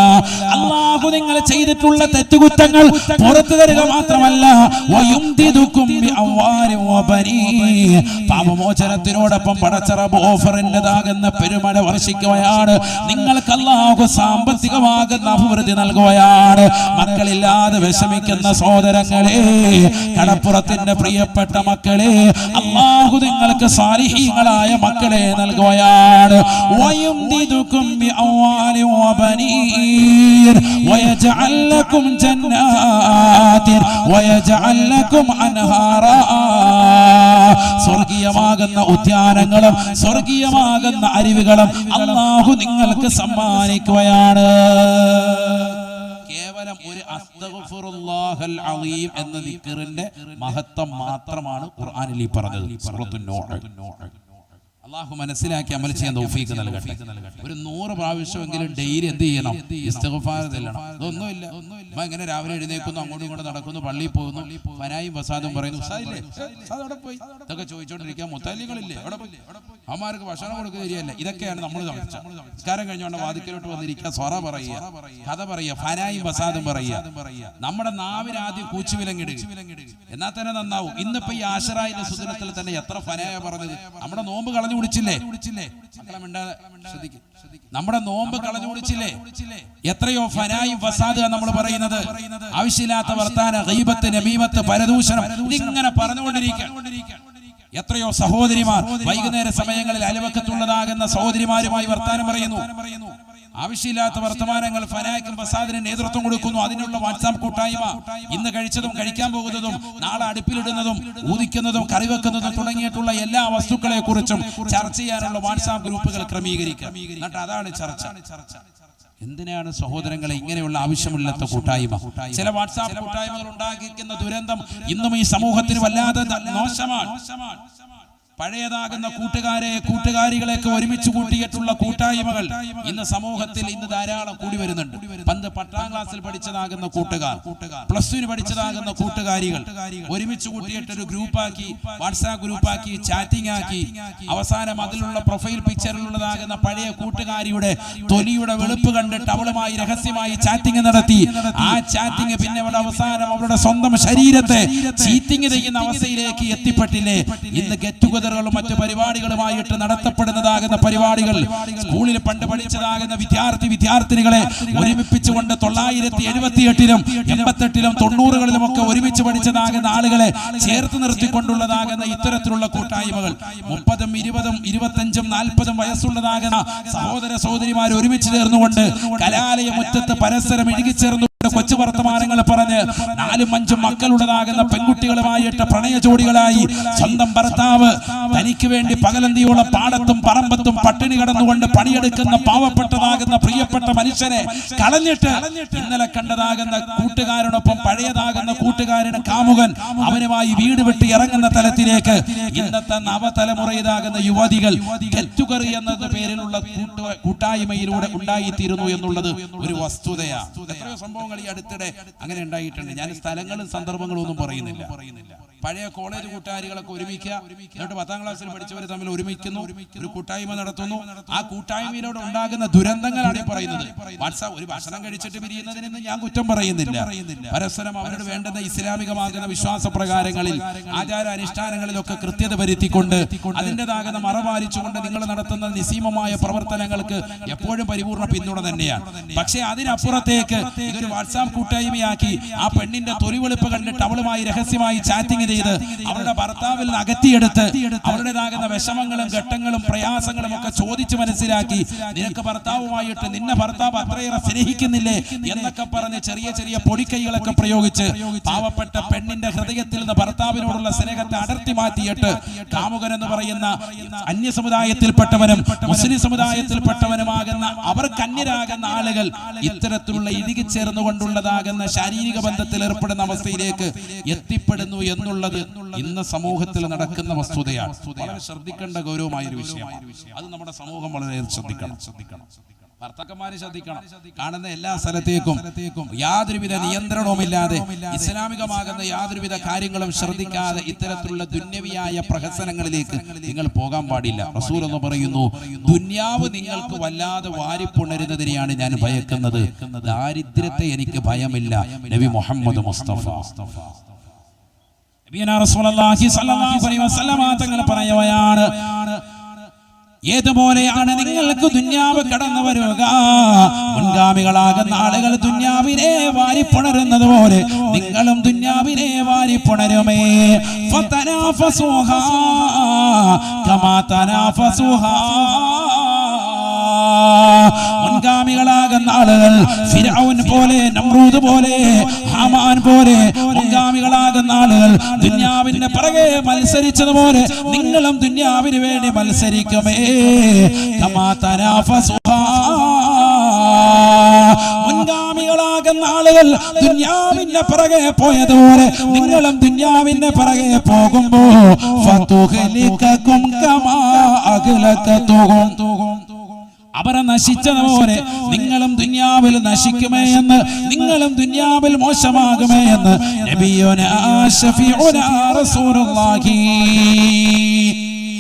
അല്ലാഹു നിങ്ങൾ ചെയ്തിട്ടുള്ള തെറ്റുകുറ്റങ്ങൾ പുറത്തു തരിക മാത്രമല്ല, പാപമോചനത്തിനോടൊപ്പം പടച്ച റബ്ബ് ഓഫറിൻ്റെതാകുന്ന പെരുമഴ വർഷിക്കുകയാണ്. നിങ്ങൾക്ക് അല്ലാഹു സാമ്പത്തികമാകുന്ന അഭിവൃദ്ധി നൽകുകയാണ്. മക്കളില്ലാതെ വിഷമിക്കുന്ന സഹോദരങ്ങളെ, കടപ്പുറത്തിന്റെ പ്രിയപ്പെട്ട മക്കളെ, അല്ലാഹു നിങ്ങൾക്ക് സാലിഹീങ്ങളായ മക്കളെ നൽകുകയാണ്. വയംദിദുകും ബിഅംവാലിൻ വബനീൻ വയജഅൽ ലക്കും ജന്നാത്തിൻ വയജഅൽ ലക്കും അൻഹാറാ. സ്വർഗീയമാകുന്ന ഉദ്യാനങ്ങളും സ്വർഗീയമാകുന്ന അരുവികളും അല്ലാഹു നിങ്ങൾക്ക് സമ്മാനിക്കുകയാണ്. കേവലം ഒരു അസ്തഗ്ഫിറുല്ലാഹൽ അലീം എന്ന ദിക്റിന്റെ മഹത്വം മാത്രമാണ് ഖുർആനിൽ ഈ പറഞ്ഞത്. സൂറത്തുൻ നൂഹ്. അള്ളാഹു മനസ്സിലാക്കി അമൽ ചെയ്യാൻ തൗഫീഖ് നൽകട്ടെ. ഒരു 100 പ്രാവശ്യമെങ്കിലും ഡെയിലി എന്ത് ചെയ്യണം? ഇസ്തിഗ്ഫാർ ചെല്ലണം. അതൊന്നുമില്ല. ഇങ്ങനെ രാവിലെ എഴുന്നേക്കുന്നു, അങ്ങോട്ടും ഇങ്ങോട്ടും നടക്കുന്നു, പള്ളിയിൽ പോകുന്നു, ഫനായും വസാദും പറയുന്നു. ഇതൊക്കെ ചോദിച്ചോണ്ടിരിക്കാൻ മുത്താലികളില്ലേ? അമ്മമാർക്ക് ഭക്ഷണം കൊടുക്കുക ശരിയല്ല. ഇതൊക്കെയാണ് നമ്മൾ സംസ്കാരം കഴിഞ്ഞോണ്ട് വാതിക്കലോട്ട് വന്നിരിക്കുക, സ്വറ പറയുക, കഥ പറയുക, ഫനായും വസാദും പറയുക. നമ്മുടെ നാവിന് ആദ്യം കൂച്ചുവിലങ്ങിടുക, എന്നാൽ തന്നെ നന്നാവും. ഇന്നിപ്പോ ഈ ആശറായിന്റെ സുദിനത്തിൽ തന്നെ എത്ര ഫനായ പറഞ്ഞത്. നമ്മുടെ നോമ്പ് കളഞ്ഞു കുടിച്ചില്ലേ? നമ്മുടെ നോമ്പ് കളഞ്ഞു കുടിച്ചില്ലേ? എത്രയോ ഫനായും ഫസാദ് നമ്മൾ പറയുന്നത്. ആവശ്യമില്ലാത്ത വർത്താന, ഗീബത്ത്, നമീമത്ത്, പരദൂഷണം ഇങ്ങനെ പറഞ്ഞുകൊണ്ടിരിക്കുക. എത്രയോ സഹോദരിമാർ വൈകുന്നേര സമയങ്ങളിൽ അയൽവക്കത്തുള്ളതാകുന്ന സഹോദരിമാരുമായി വർത്താനം പറയുന്നു. ആവശ്യമില്ലാത്ത വർത്തമാനങ്ങൾ ഫനായ്ക്കും ഫസാദിനും നേതൃത്വം കൊടുക്കുന്നു. അതിനുള്ള വാട്സാപ്പ് കൂട്ടായ്മ, ഇന്ന് കഴിച്ചതും കഴിക്കാൻ പോകുന്നതും നാളെ അടുപ്പിലിടുന്നതും ഊതിക്കുന്നതും കറിവെക്കുന്നതും തുടങ്ങിയിട്ടുള്ള എല്ലാ വസ്തുക്കളെ കുറിച്ചും ചർച്ച ചെയ്യാനുള്ള വാട്സാപ്പ് ഗ്രൂപ്പുകൾ ക്രമീകരിക്കുക. എന്നിട്ട് അതാണ് ചർച്ച. എന്തിനാണ് സഹോദരങ്ങളെ ഇങ്ങനെയുള്ള ആവശ്യമില്ലാത്ത കൂട്ടായ്മ? ചില വാട്സാപ്പ് കൂട്ടായ്മകൾ ഉണ്ടാക്കിക്കുന്ന ദുരന്തം ഇന്നും ഈ സമൂഹത്തിന് വല്ലാതെ മോശമാണ്. പഴയതാകുന്ന കൂട്ടുകാരികളെയൊക്കെ ഒരുമിച്ച് കൂട്ടിയിട്ടുള്ള കൂട്ടായ്മകൾ ഇന്ന് സമൂഹത്തിൽ ഇന്ന് ധാരാളം കൂടി വരുന്നുണ്ട്. പണ്ട് 10ാം ക്ലാസ്സിൽ പഠിച്ചതാകുന്ന കൂട്ടുകാർ, +2 പഠിച്ചതാകുന്ന കൂട്ടുകാരികൾ ഒരുമിച്ച് കൂട്ടിയിട്ടൊരു ഗ്രൂപ്പാക്കി, വാട്സാപ്പ് ഗ്രൂപ്പാക്കി, ചാറ്റിംഗ് ആക്കി, അവസാനം അതിലുള്ള പ്രൊഫൈൽ പിക്ചറിലുള്ളതാകുന്ന പഴയ കൂട്ടുകാരിയുടെ തൊലിയുടെ വെളുപ്പ് കണ്ടിട്ട് അവളുമായി രഹസ്യമായി ചാറ്റിംഗ് നടത്തി. ആ ചാറ്റിംഗ് പിന്നെ അവിടെ അവസാനം അവരുടെ സ്വന്തം ശരീരത്തെ ചീറ്റിംഗ് ചെയ്യുന്ന അവസ്ഥയിലേക്ക് എത്തിപ്പെട്ടില്ലേ? ഇന്ന് ഗെറ്റ് ടുഗദറുകളും മറ്റു പരിപാടികളുമായിട്ട് നടത്തപ്പെടുന്നതാകുന്ന പരിപാടികൾ, സ്കൂളിൽ പണ്ട് പഠിച്ചതാകുന്ന വിദ്യാർത്ഥിനികളെ ഒരുമിപ്പിച്ചുകൊണ്ട് 1978-ലും 88-ലും 90-കളിലും ഒക്കെ ഒരുമിച്ച് പഠിച്ചതാകുന്ന ആളുകളെ ചേർത്ത് നിർത്തിക്കൊണ്ടുള്ളതാകുന്ന ഇത്തരത്തിലുള്ള കൂട്ടായ്മകൾ, 30, 20, 25, 40 വയസ്സുള്ളതാകുന്ന സഹോദര സഹോദരിമാർ ഒരുമിച്ച് ചേർന്നുകൊണ്ട് കലാലയ മുറ്റത്ത് പരസ്പരം ഇഴുകിച്ചേർന്നു കൊച്ചു വർത്തമാനങ്ങൾ പറഞ്ഞ് 4-5 മക്കളുള്ളതാകുന്ന പെൺകുട്ടികളുമായിട്ട് പ്രണയ ജോഡികളായി സ്വന്തം ഭർത്താവ് തനിക്ക് വേണ്ടി പകലന്തിയോളം പാടത്തും പറമ്പത്തും പട്ടിണി കിടന്നുകൊണ്ട് പണിയെടുക്കുന്ന പാവപ്പെട്ടതാകുന്ന പ്രിയപ്പെട്ട മനുഷ്യനെ കളഞ്ഞിട്ട് ഇന്നലെ കണ്ടതാകുന്ന കൂട്ടുകാരനൊപ്പം പഴയതാകുന്ന കൂട്ടുകാരന് കാമുകൻ അവനുമായി വീട് വിട്ട് ഇറങ്ങുന്ന തലത്തിലേക്ക് ഇന്നത്തെ നവതലമുറയിലാകുന്ന യുവതികൾ ഗെറ്റുകറി എന്ന പേരിലുള്ള കൂട്ടായ്മയിലൂടെ ഉണ്ടായിത്തീരുന്നു എന്നുള്ളത് ഒരു വസ്തുതയാണ്. എത്രയോ സംഭവങ്ങൾ ഈ അടുത്തിടെ അങ്ങനെ ഉണ്ടായിട്ടുണ്ട്. ഞാൻ സ്ഥലങ്ങളും സന്ദർഭങ്ങളും ഒന്നും പറയുന്നില്ല. പഴയ കോളേജ് കൂട്ടുകാരികളൊക്കെ ഒരുമിക്കുക, എന്നിട്ട് 10ാം ക്ലാസ്സിൽ പഠിച്ചവർ തമ്മിൽ ഒരുമിക്കുന്നു, ഒരു കൂട്ടായ്മ നടത്തുന്നു. ആ കൂട്ടായ്മയിലൂടെ ഉണ്ടാകുന്ന ദുരന്തങ്ങളാണ് ഈ പറയുന്നത്. വാട്സാപ്പ് ഒരു ഭക്ഷണം കഴിച്ചിട്ട് പിരിയുന്നതിന് ഞാൻ കുറ്റം പറയുന്നില്ല. പരസ്പരം അവരോട് വേണ്ടുന്ന ഇസ്ലാമികമാകുന്ന വിശ്വാസ പ്രകാരങ്ങളിൽ, ആചാര അനുഷ്ഠാനങ്ങളിലൊക്കെ കൃത്യത വരുത്തിക്കൊണ്ട് അതിൻ്റെതാകുന്ന മറപാലിച്ചുകൊണ്ട് നിങ്ങൾ നടത്തുന്ന നിസ്സീമമായ പ്രവർത്തനങ്ങൾക്ക് എപ്പോഴും പരിപൂർണ്ണ പിന്തുണ തന്നെയാണ്. പക്ഷേ അതിനപ്പുറത്തേക്ക് ഇതൊരു വാട്സാപ്പ് കൂട്ടായ്മയാക്കി ആ പെണ്ണിന്റെ തൊലിവെളുപ്പ് കണ്ടിട്ട് അവളുമായി രഹസ്യമായി ചാറ്റിംഗ് അവരുടെ ഭർത്താവിൽ നിന്ന് അകറ്റിയെടുത്ത് അവരുടേതാകുന്ന വിഷമങ്ങളും ഘട്ടങ്ങളും പ്രയാസങ്ങളും ഒക്കെ ചോദിച്ചു മനസ്സിലാക്കി, നിനക്ക് ഭർത്താവുമായിട്ട് നിന്നെ ഭർത്താവ് അത്രയേറെ സ്നേഹിക്കുന്നില്ലേ എന്നൊക്കെ പറഞ്ഞ് ചെറിയ ചെറിയ പൊടിക്കൈകളൊക്കെ പ്രയോഗിച്ച് പാവപ്പെട്ട പെണ്ണിന്റെ ഹൃദയത്തിൽ നിന്ന് ഭർത്താവിനോടുള്ള സ്നേഹത്തെ അടർത്തി മാറ്റിയിട്ട് കാമുകൻ എന്ന് പറയുന്ന അന്യ സമുദായത്തിൽപ്പെട്ടവനും മുസ്ലിം സമുദായത്തിൽപ്പെട്ടവനുമാകുന്ന അവർക്ക് അന്യരാകുന്ന ആളുകൾ ഇത്തരത്തിലുള്ള ഇഴുകിച്ചേർന്നുകൊണ്ടുള്ളതാകുന്ന ശാരീരിക ബന്ധത്തിൽ ഏർപ്പെടുന്ന അവസ്ഥയിലേക്ക് എത്തിപ്പെടുന്നു എന്നുള്ള ഇന്ന് സമൂഹത്തിൽ നടക്കുന്ന വസ്തുതയാണ്. വളരെ ശ്രദ്ധിക്കേണ്ട ഗൗരവമായ ഒരു വിഷയമാണ്. അത് നമ്മുടെ സമൂഹം വളരെ ശ്രദ്ധിക്കണം. ഭർത്താക്കന്മാര് ശ്രദ്ധിക്കണം. കാണുന്ന എല്ലാ സ്ഥലത്തേക്കും യാതൊരുവിധ നിയന്ത്രണവുമില്ലാതെ ഇസ്ലാമികമാകുന്ന യാതൊരുവിധ കാര്യങ്ങളും ശ്രദ്ധിക്കാതെ ഇത്തരത്തിലുള്ള ദുന്യവിയായ പ്രഹസനങ്ങളിലേക്ക് നിങ്ങൾ പോകാൻ പാടില്ല. റസൂൽ എന്ന് പറയുന്നു, ദുന്യാവ് നിങ്ങൾക്ക് വല്ലാതെ വാരിപ്പുണരുന്നതിനെയാണ് ഞാൻ ഭയക്കുന്നത്, ദാരിദ്ര്യത്തെ എനിക്ക് ഭയമില്ല. നബി മുഹമ്മദ് മുസ്തഫ തങ്ങൾ പറയുകയാണ്, ഏതുപോലെയാണ് നിങ്ങൾക്ക് ദുന്യാവ് കടന്നു വരിക, മുൻഗാമികളാകുന്ന ആളുകൾ ദുന്യാവിനെ വാരിപ്പുണരുന്നത് പോലെ നിങ്ങളും ദുന്യാവിനെ വാരിപ്പുണരുമേ. ഫതനാഫസുഹാ കമാ തനാഫസുഹാ. മുൻഗാമികളാകുന്ന ആളുകൾ ഫിർഔൻ പോലെ, നമ്രൂദ് പോലെ, ഹാമാൻ പോലെ മുൻഗാമികളാകുന്ന ആളുകൾ ദുന്യാവിന്റെ പിറകെ മത്സരിച്ചതുപോലെ നിങ്ങളും ദുന്യാവിന് വേണ്ടി മത്സരിക്കുമേ. കമാ തനാഫസുഹാ. മുൻഗാമികളാകുന്ന ആളുകൾ ദുന്യാവിന്റെ പിറകെ പോയതുപോലെ നിങ്ങളും ദുന്യാവിന്റെ പിറകെ പോകുമ്പോ ഫതുഹ്ലികകും കമാ അഗ്ലകതുഹും. അവരെ നശിച്ചതുപോലെ നിങ്ങളും ദുന്യാവിൽ നശിക്കുമേ എന്ന്, നിങ്ങളും ദുന്യാവിൽ മോശമാകുമേ എന്ന് നബിയുനാ ശഫീഉനാ റസൂലുള്ളാഹി.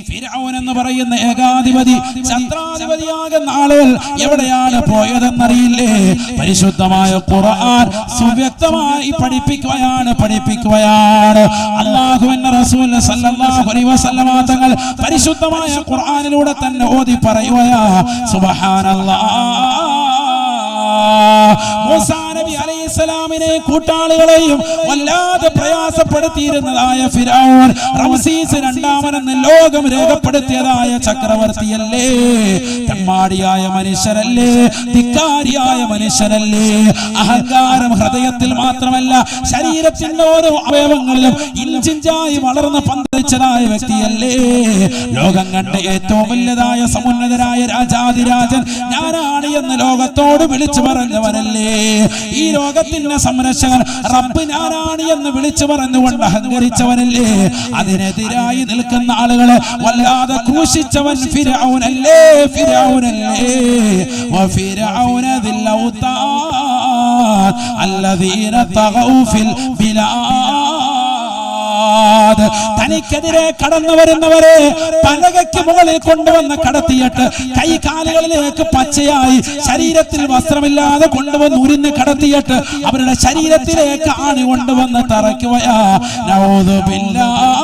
ഫിർഔൻ എന്ന് പറയുന്ന ഏകാധിപതി, ഛത്രാധിപതിയാകുന്ന ആളുകൾ എവിടെയാണ് പോയതെന്നറിയില്ലേ? പരിശുദ്ധമായ ഖുർആൻ സുവ്യക്തമായി പഠിപ്പിക്കുകയാണ്. അല്ലാഹുവിന്റെ റസൂൽ സല്ലല്ലാഹു അലൈഹി വസല്ലമ തങ്ങൾ പരിശുദ്ധമായ ഖുർആനിലൂടെ തന്നെ ഓതി പറയുകയാ, സുബ്ഹാനല്ലാഹ്. മൂസാ നബി അലൈഹിസ്സലാമിനെ കൂട്ടാളികളെയും വല്ലാതെ പ്രയാസപ്പെടുത്തിയിരുന്നതായ ഫിർഔൻ, റംസീസ് രണ്ടാമനെന്ന് ലോകം രേഖപ്പെടുത്തിയതായ ചക്രവർത്തിയല്ലേ, തെമ്മാടിയായ മനുഷ്യരല്ലേ, ധിക്കാരിയായ മനുഷ്യരല്ലേ, അഹങ്കാരം ഹൃദയത്തിൽ മാത്രമല്ല ശരീരത്തിന്റെ ഓരോ അവയവങ്ങളിലും ഇഞ്ചിഞ്ചായി വളർന്ന് പന്തലിച്ചതായ വ്യക്തിയല്ലേ, ലോകം കണ്ട ഏറ്റവും വലുതായ സമുന്നതരായ രാജാതിരാജൻ ഞാനാണ് എന്ന് ലോകത്തോട് വിളിച്ചു പറഞ്ഞവനല്ലേ, ഈ ലോക ലോകത്തിന്റെ സംരക്ഷകൻ റബ്ബ് ഞാനാണ് എന്ന് വിളിച്ചു പറഞ്ഞുകൊണ്ട് അഹങ്കരിച്ചവനല്ലേ? അതിനെതിരായി നിൽക്കുന്ന ആളുകളെ വല്ലാതെ ക്രൂശിച്ചവൻ ഫിർഔനല്ലേ? ഫിർഔനല്ലേ? വഫിർഔന ദിൽ ഔതാദ് അല്ലദീന തഗൗ ഫിൽ ബിലാദ്. തനിക്കെതിരെ കടന്നു വരുന്നവരെ പലകയ്ക്ക് മുകളിൽ കൊണ്ടുവന്ന് കടത്തിയിട്ട് കൈകാലുകളിലേക്ക് പച്ചയായി ശരീരത്തിൽ വസ്ത്രമില്ലാതെ കൊണ്ടുവന്ന് ഉരിഞ്ഞ് കടത്തിയിട്ട് അവരുടെ ശരീരത്തിലേക്ക് ആണി കൊണ്ടുവന്ന് തറയ്ക്കുകയാ. നഊദു ബില്ലാഹ്.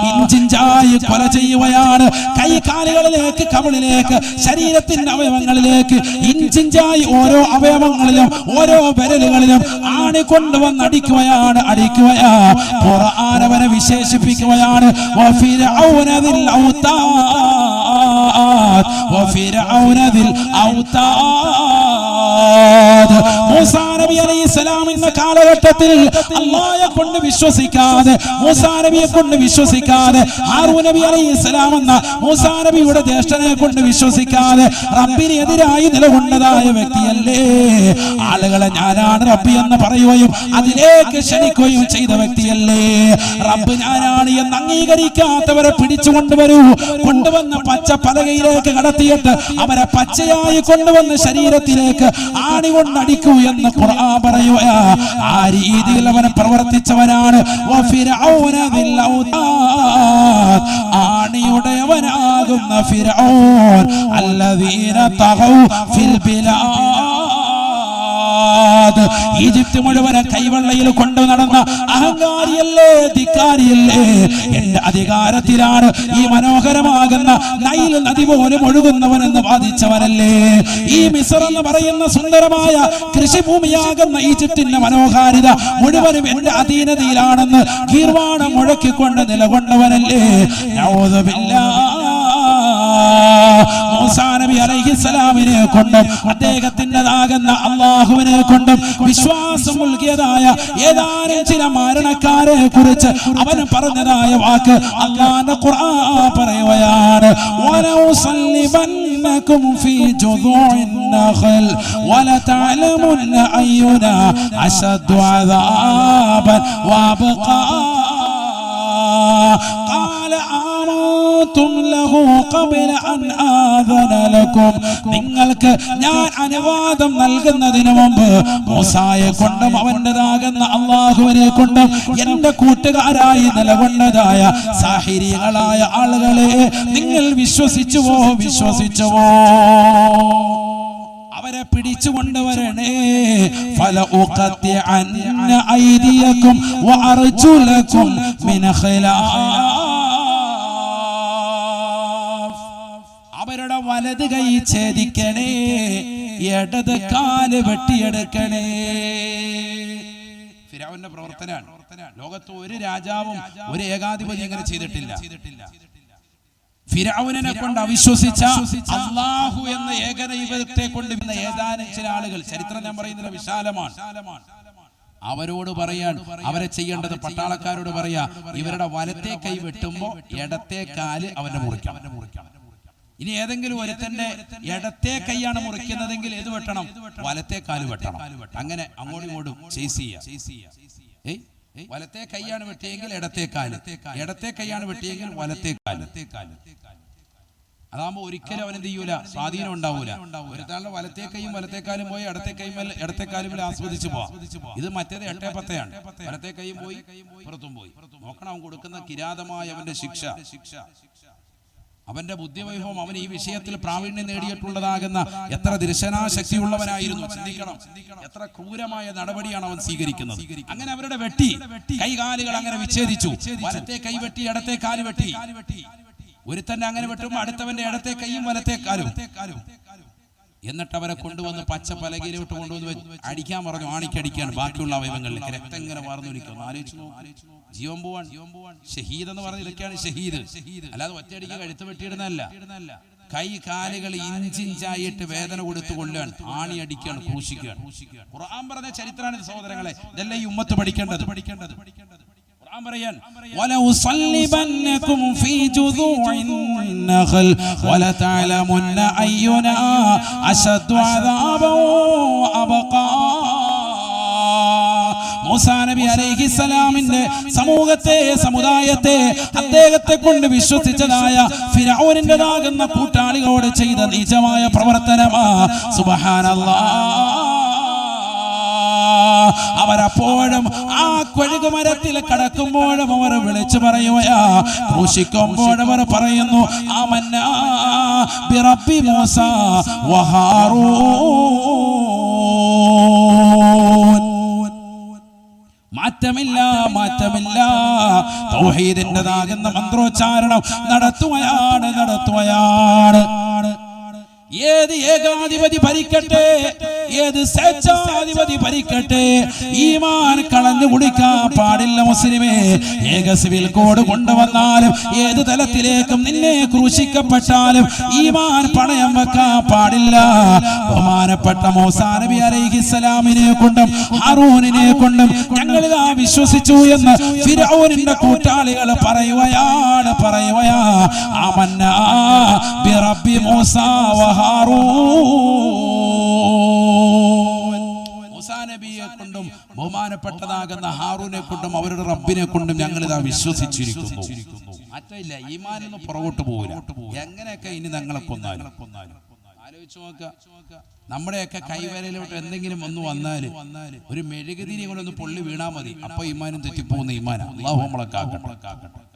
ഇഞ്ചിഞ്ചായി കൊല ചെയ്യുകയാണ്. കൈകാലുകളിലേക്ക്, കവിളിലേക്ക്, ശരീരത്തിന്റെ അവയവങ്ങളിലേക്ക് ഇഞ്ചിഞ്ചായി ഓരോ അവയവങ്ങളിലും ഓരോ വിരലുകളിലും ആണി കൊണ്ടുവന്ന് അടിക്കുകയാണ്. ഖുർആൻ അവനെ വിശേഷിപ്പിക്കുകയാണ്. വഫിർഔന ദിൽ ഔതാദ്. വഫിർഔന ദിൽ ഔതാദ്. മൂസാ നബി അലൈഹിസ്സലാം എന്ന കാലഘട്ടത്തിൽ അല്ലാഹയെ കൊണ്ട് വിശ്വസിക്കാതെ, മൂസാ നബിയെ കൊണ്ട് വിശ്വസിക്കാതെ, ഹാറൂൻ നബി അലൈഹിസ്സലാം എന്ന മൂസാ നബിയുടെ ജ്യേഷ്ഠനെ കൊണ്ട് വിശ്വസിക്കാതെ റബ്ബിന് എതിരായി നിലകൊണ്ടതായ വ്യക്തിയല്ലേ? ആളുകളെ ഞാനാണ് റബ്ബ് എന്ന് പറയുകയും അതിലേക്ക് ക്ഷണിക്കുകയും ചെയ്ത വ്യക്തിയല്ലേ? റബ്ബ് ഞാനാണ് എന്ന് അംഗീകരിക്കാത്തവരെ പിടിച്ചു കൊണ്ടുവന്ന് പച്ച പലകയിലേക്ക് കടത്തിയിട്ട് അവരെ പച്ചയായി കൊണ്ടുവന്ന് ശരീരത്തിലേക്ക് ആണി കൊണ്ടടിക്കൂ എന്ന് ഖുർആൻ പറയുകയാ. ആ രീതിയിൽ അവൻ പ്രവർത്തിച്ചവനാണ്. വഫിർഔന ദിൽ ഔതാദ്. ആണിയുടയവനാകുന്ന ഫിർഔൻ അല്ലദീന തഗൗ ഫിൽ ബിലാദ്. ഈജിപ്ത് മുഴുവൻ കൈവെള്ളയിൽ കൊണ്ടു നടന്ന അഹങ്കാരിയല്ലേ? ധിക്കാരിയല്ലേ? എന്റെ അധികാരത്തിലാണ് ഈ മനോഹരമാകുന്ന നൈൽ നദി പോലും ഒഴുകുന്നവനെന്ന് വാദിച്ചവനല്ലേ? ഈ മിസ്ർ എന്ന് പറയുന്ന സുന്ദരമായ കൃഷിഭൂമിയാകുന്ന ഈജിപ്തിന്റെ മനോഹാരിത മുഴുവനും എന്റെ അധീനതയിലാണെന്ന് ഗീർവാണം മുഴക്കിക്കൊണ്ട് നിലകൊണ്ടവനല്ലേ? നഊദു ബില്ലാഹ്. മൂസാ നബി അലൈഹിസ്സലാമിനെ കൊണ്ടും അദ്ദേഹത്തിൻ്റെതാകുന്ന അല്ലാഹുവിനെ കൊണ്ടും വിശ്വാസം നൽകിയതായ ഏതാനും ചില മരണക്കാരെ കുറിച്ച് അവൻ പറഞ്ഞതായ വാക്ക് അല്ലാഹുവിന്റെ ഖുർആൻ പറയുകയാണ്. വലൗസല്ലിബന്നകും ഫീ ജുദൂഇൻ നഖൽ വലതഅലമുന്ന അയ്യുനാ അശദ്ദു അദാബൻ വഅബ്ഖാ. قال آمنتم له قبل أن آذن لكم. നിങ്ങൾക്ക് ഞാൻ അനുവാദം നൽകുന്നതിന് മുമ്പ് മൂസായെ കൊണ്ടും അവൻ്റെതാകുന്ന അല്ലാഹുവിനെ കൊണ്ടും എന്റെ കൂട്ടുകാരായി നിലകൊണ്ടതായ സാഹിരികളായ ആളുകളെ നിങ്ങൾ വിശ്വസിച്ചുവോ? അവരെ പിടിച്ചു കൊണ്ടുവരണേ. ഫലഉഖത്തിഅന്ന ഐദിയകും വഅർജുലകും മിൻ ഖിലാഫ്. അവരുടെ വലത് കൈ ഛേദിക്കണേ, ഇടത് കാല് വെട്ടിയെടുക്കണേ. ഫിർഔന്റെ പ്രവർത്തനമാണ്. ലോകത്ത് ഒരു രാജാവും ഒരു ഏകാധിപതി അങ്ങനെ ചെയ്തിട്ടില്ല. ഫിർഔനെ കൊണ്ട് അവിശ്വസിച്ച അല്ലാഹു എന്ന ഏകദൈവത്തെ കൊണ്ട് ഏതാനും ചില ആളുകൾ, ചരിത്രം ഞാൻ പറയുന്നില്ല, വിശാലമാണ്. അവരോട് പറയാൻ, അവരെ ചെയ്യേണ്ടത് പട്ടാളക്കാരോട് പറയാ, ഇവരുടെ വലത്തെ കൈ വെട്ടുമ്പോ ഇടത്തെ കാല് അവന്റെ മുറിക്കണം. ഇനി ഏതെങ്കിലും ഒരുത്തന്റെ ഇടത്തെ കൈയാണ് മുറിക്കുന്നതെങ്കിൽ ഏത് വെട്ടണം? വലത്തെ കാല് വെട്ടണം. അങ്ങനെ അങ്ങോട്ടും ഇങ്ങോട്ടും ചേസ് ചെയ്യാ. വലത്തെ കൈയാണ് വെട്ടിയെങ്കിൽ ഇടത്തെ കാല്, ഇടത്തെ കൈയാണ് വെട്ടിയെങ്കിൽ വലത്തെ കാല്. അതാകുമ്പോ ഒരിക്കലും അവൻ എന്ത് ചെയ്യൂല, സ്വാധീനം ഉണ്ടാവൂല. ഒരുത്താളുടെ വലത്തെ കൈയും വലത്തെ കാലും പോയി ഇടത്തെ കാലും ആസ്വദിച്ചു പോവാം. ഇത് മറ്റേത് 8-10 വലത്തെ കൈയും പോയി പുറത്തും പോയി. നോക്കണം അവൻ കൊടുക്കുന്ന കിരാതമായ അവന്റെ ശിക്ഷ, അവന്റെ ബുദ്ധിവൈഭവം. അവൻ ഈ വിഷയത്തിൽ പ്രാവീണ്യം നേടിയിട്ടുള്ളതാകുന്ന എത്ര ദർശനാശക്തിയുള്ളവനായിരുന്നു. ചിന്തിക്കണം, എത്ര ക്രൂരമായ നടപടിയാണ് അവൻ സ്വീകരിക്കുന്നത്. അങ്ങനെ അവരുടെ കൈകാലുകൾ അങ്ങനെ വിച്ഛേദിച്ചു. വലത്തെ കൈ വെട്ടി, ഇടത്തെ കാല് വെട്ടി. ഒരുത്തന്റെ അങ്ങനെ വെട്ടുമ്പോൾ അടുത്തവന്റെ ഇടത്തെ കൈയും വലത്തെ കാലും. എന്നിട്ട് അവരെ കൊണ്ടുവന്ന് പച്ച പലകയിലോട്ട് കൊണ്ടുവന്ന് അടിക്കാൻ പറഞ്ഞു. ആണിക്കടിക്കാണ് ബാക്കിയുള്ള അവയവങ്ങളിലേക്ക്. രക്തം ഇങ്ങനെ വാർന്നൊലിക്കുന്നു. ആലോചിച്ചു നോക്കും, ജീവൻ പോവാൻ. ഷഹീദ് എന്ന് പറഞ്ഞ ഇതൊക്കെയാണ് ഷഹീദ്. അല്ലാതെ ഒറ്റയടിക്ക് കഴുത്ത് വെട്ടിയിടുന്നതല്ല. കൈ കാലുകൾ ഇഞ്ചിഞ്ചായിട്ട് വേദന കൊടുത്തു കൊല്ലുകയാണ്, ആണി അടിക്കുകയാണ്, ക്രൂശിക്കുകയാണ്. ഖുർആൻ പറഞ്ഞ ചരിത്രമാണ് സഹോദരങ്ങളെ. ഇതെല്ലാം ഈ ഉമ്മത്ത് പഠിക്കേണ്ടത്. ولأصلبنكم في جذوع النخل ولتعلمن أينا أشد عذابا وأبقى. മൂസാ നബി അലൈഹിസ്സലാമിന്റെ സമൂഹത്തെ, സമുദായത്തെ, അദ്ദേഹത്തെ കൊണ്ട് വിശ്വസിച്ചതായ ഫിർഔനിന്റേതാകുന്ന കൂട്ടാളികളോട് ചെയ്ത നീചമായ പ്രവർത്തനമാ. സുബ്ഹാനല്ലാഹ്. അവരപ്പോഴും ആ കഴുകുമരത്തിൽ കടക്കുമ്പോഴും അവർ വിളിച്ചു പറയുകയാ, ക്രൂശിക്കുമ്പോഴും അവർ പറയുന്നു ആമന്നാ ബിറബ്ബി മൂസ വഹാറൂൻ. മാറ്റമില്ല, മാറ്റമില്ല. തൗഹീദിന്റേതാകുന്ന മന്ത്രോച്ചാരണം നടത്തുകയാണ്. ഏത് ഏകാധിപതി ഭരിക്കട്ടെ, ഏത് സ്വേച്ഛാധിപതി ഭരിക്കട്ടെ, ഈമാൻ കളഞ്ഞു കുടിക്കാൻ പാടില്ല മുസ്ലിമേ. ഏക സിവിൽ കോഡ് കൊണ്ടുവന്നാലും ഏത് തലത്തിലേക്കും നിന്നെ ക്രൂശിക്കപ്പെട്ടാലും ഈമാൻ പണയം വെക്കാൻ പാടില്ല. ബഹുമാനപ്പെട്ട മൂസാ നബി അലൈഹിസ്സലാമിനെ കൊണ്ടും ഹാറൂനിനെ കൊണ്ടും ഞങ്ങളിതാ വിശ്വസിച്ചു എന്ന് ഫിർഔനിന്റെ കൂട്ടാളികൾ പറയുകയാണ്. ആമന്നാ ബിറബ്ബി മൂസാ മൂസാ നബിയെ കൊണ്ടും ബഹുമാനപ്പെട്ടതാകുന്ന ഹാറൂനെ കൊണ്ടും അവരുടെ റബ്ബിനെ കൊണ്ടും ഞങ്ങൾ ഇതാ വിശ്വസിച്ചിരിക്കുന്നു. മാറ്റമില്ല, ഈമാനൊന്നും പുറകോട്ട് പോകില്ല. എങ്ങനെയൊക്കെ ഇനി ഞങ്ങളെ കൊന്നാലും ആലോചിച്ചു നോക്കുക. നമ്മുടെയൊക്കെ കൈവരയിലോട്ട് എന്തെങ്കിലും ഒന്ന് വന്നാല് ഒരു മെഴുകുതിരി കൊണ്ടൊന്ന് പൊള്ളി വീണാ മതി, അപ്പൊ ഈമാനും തെറ്റിപ്പോകുന്ന ഈമാന. അല്ലാഹു നമ്മളെ കാക്കട്ടെ.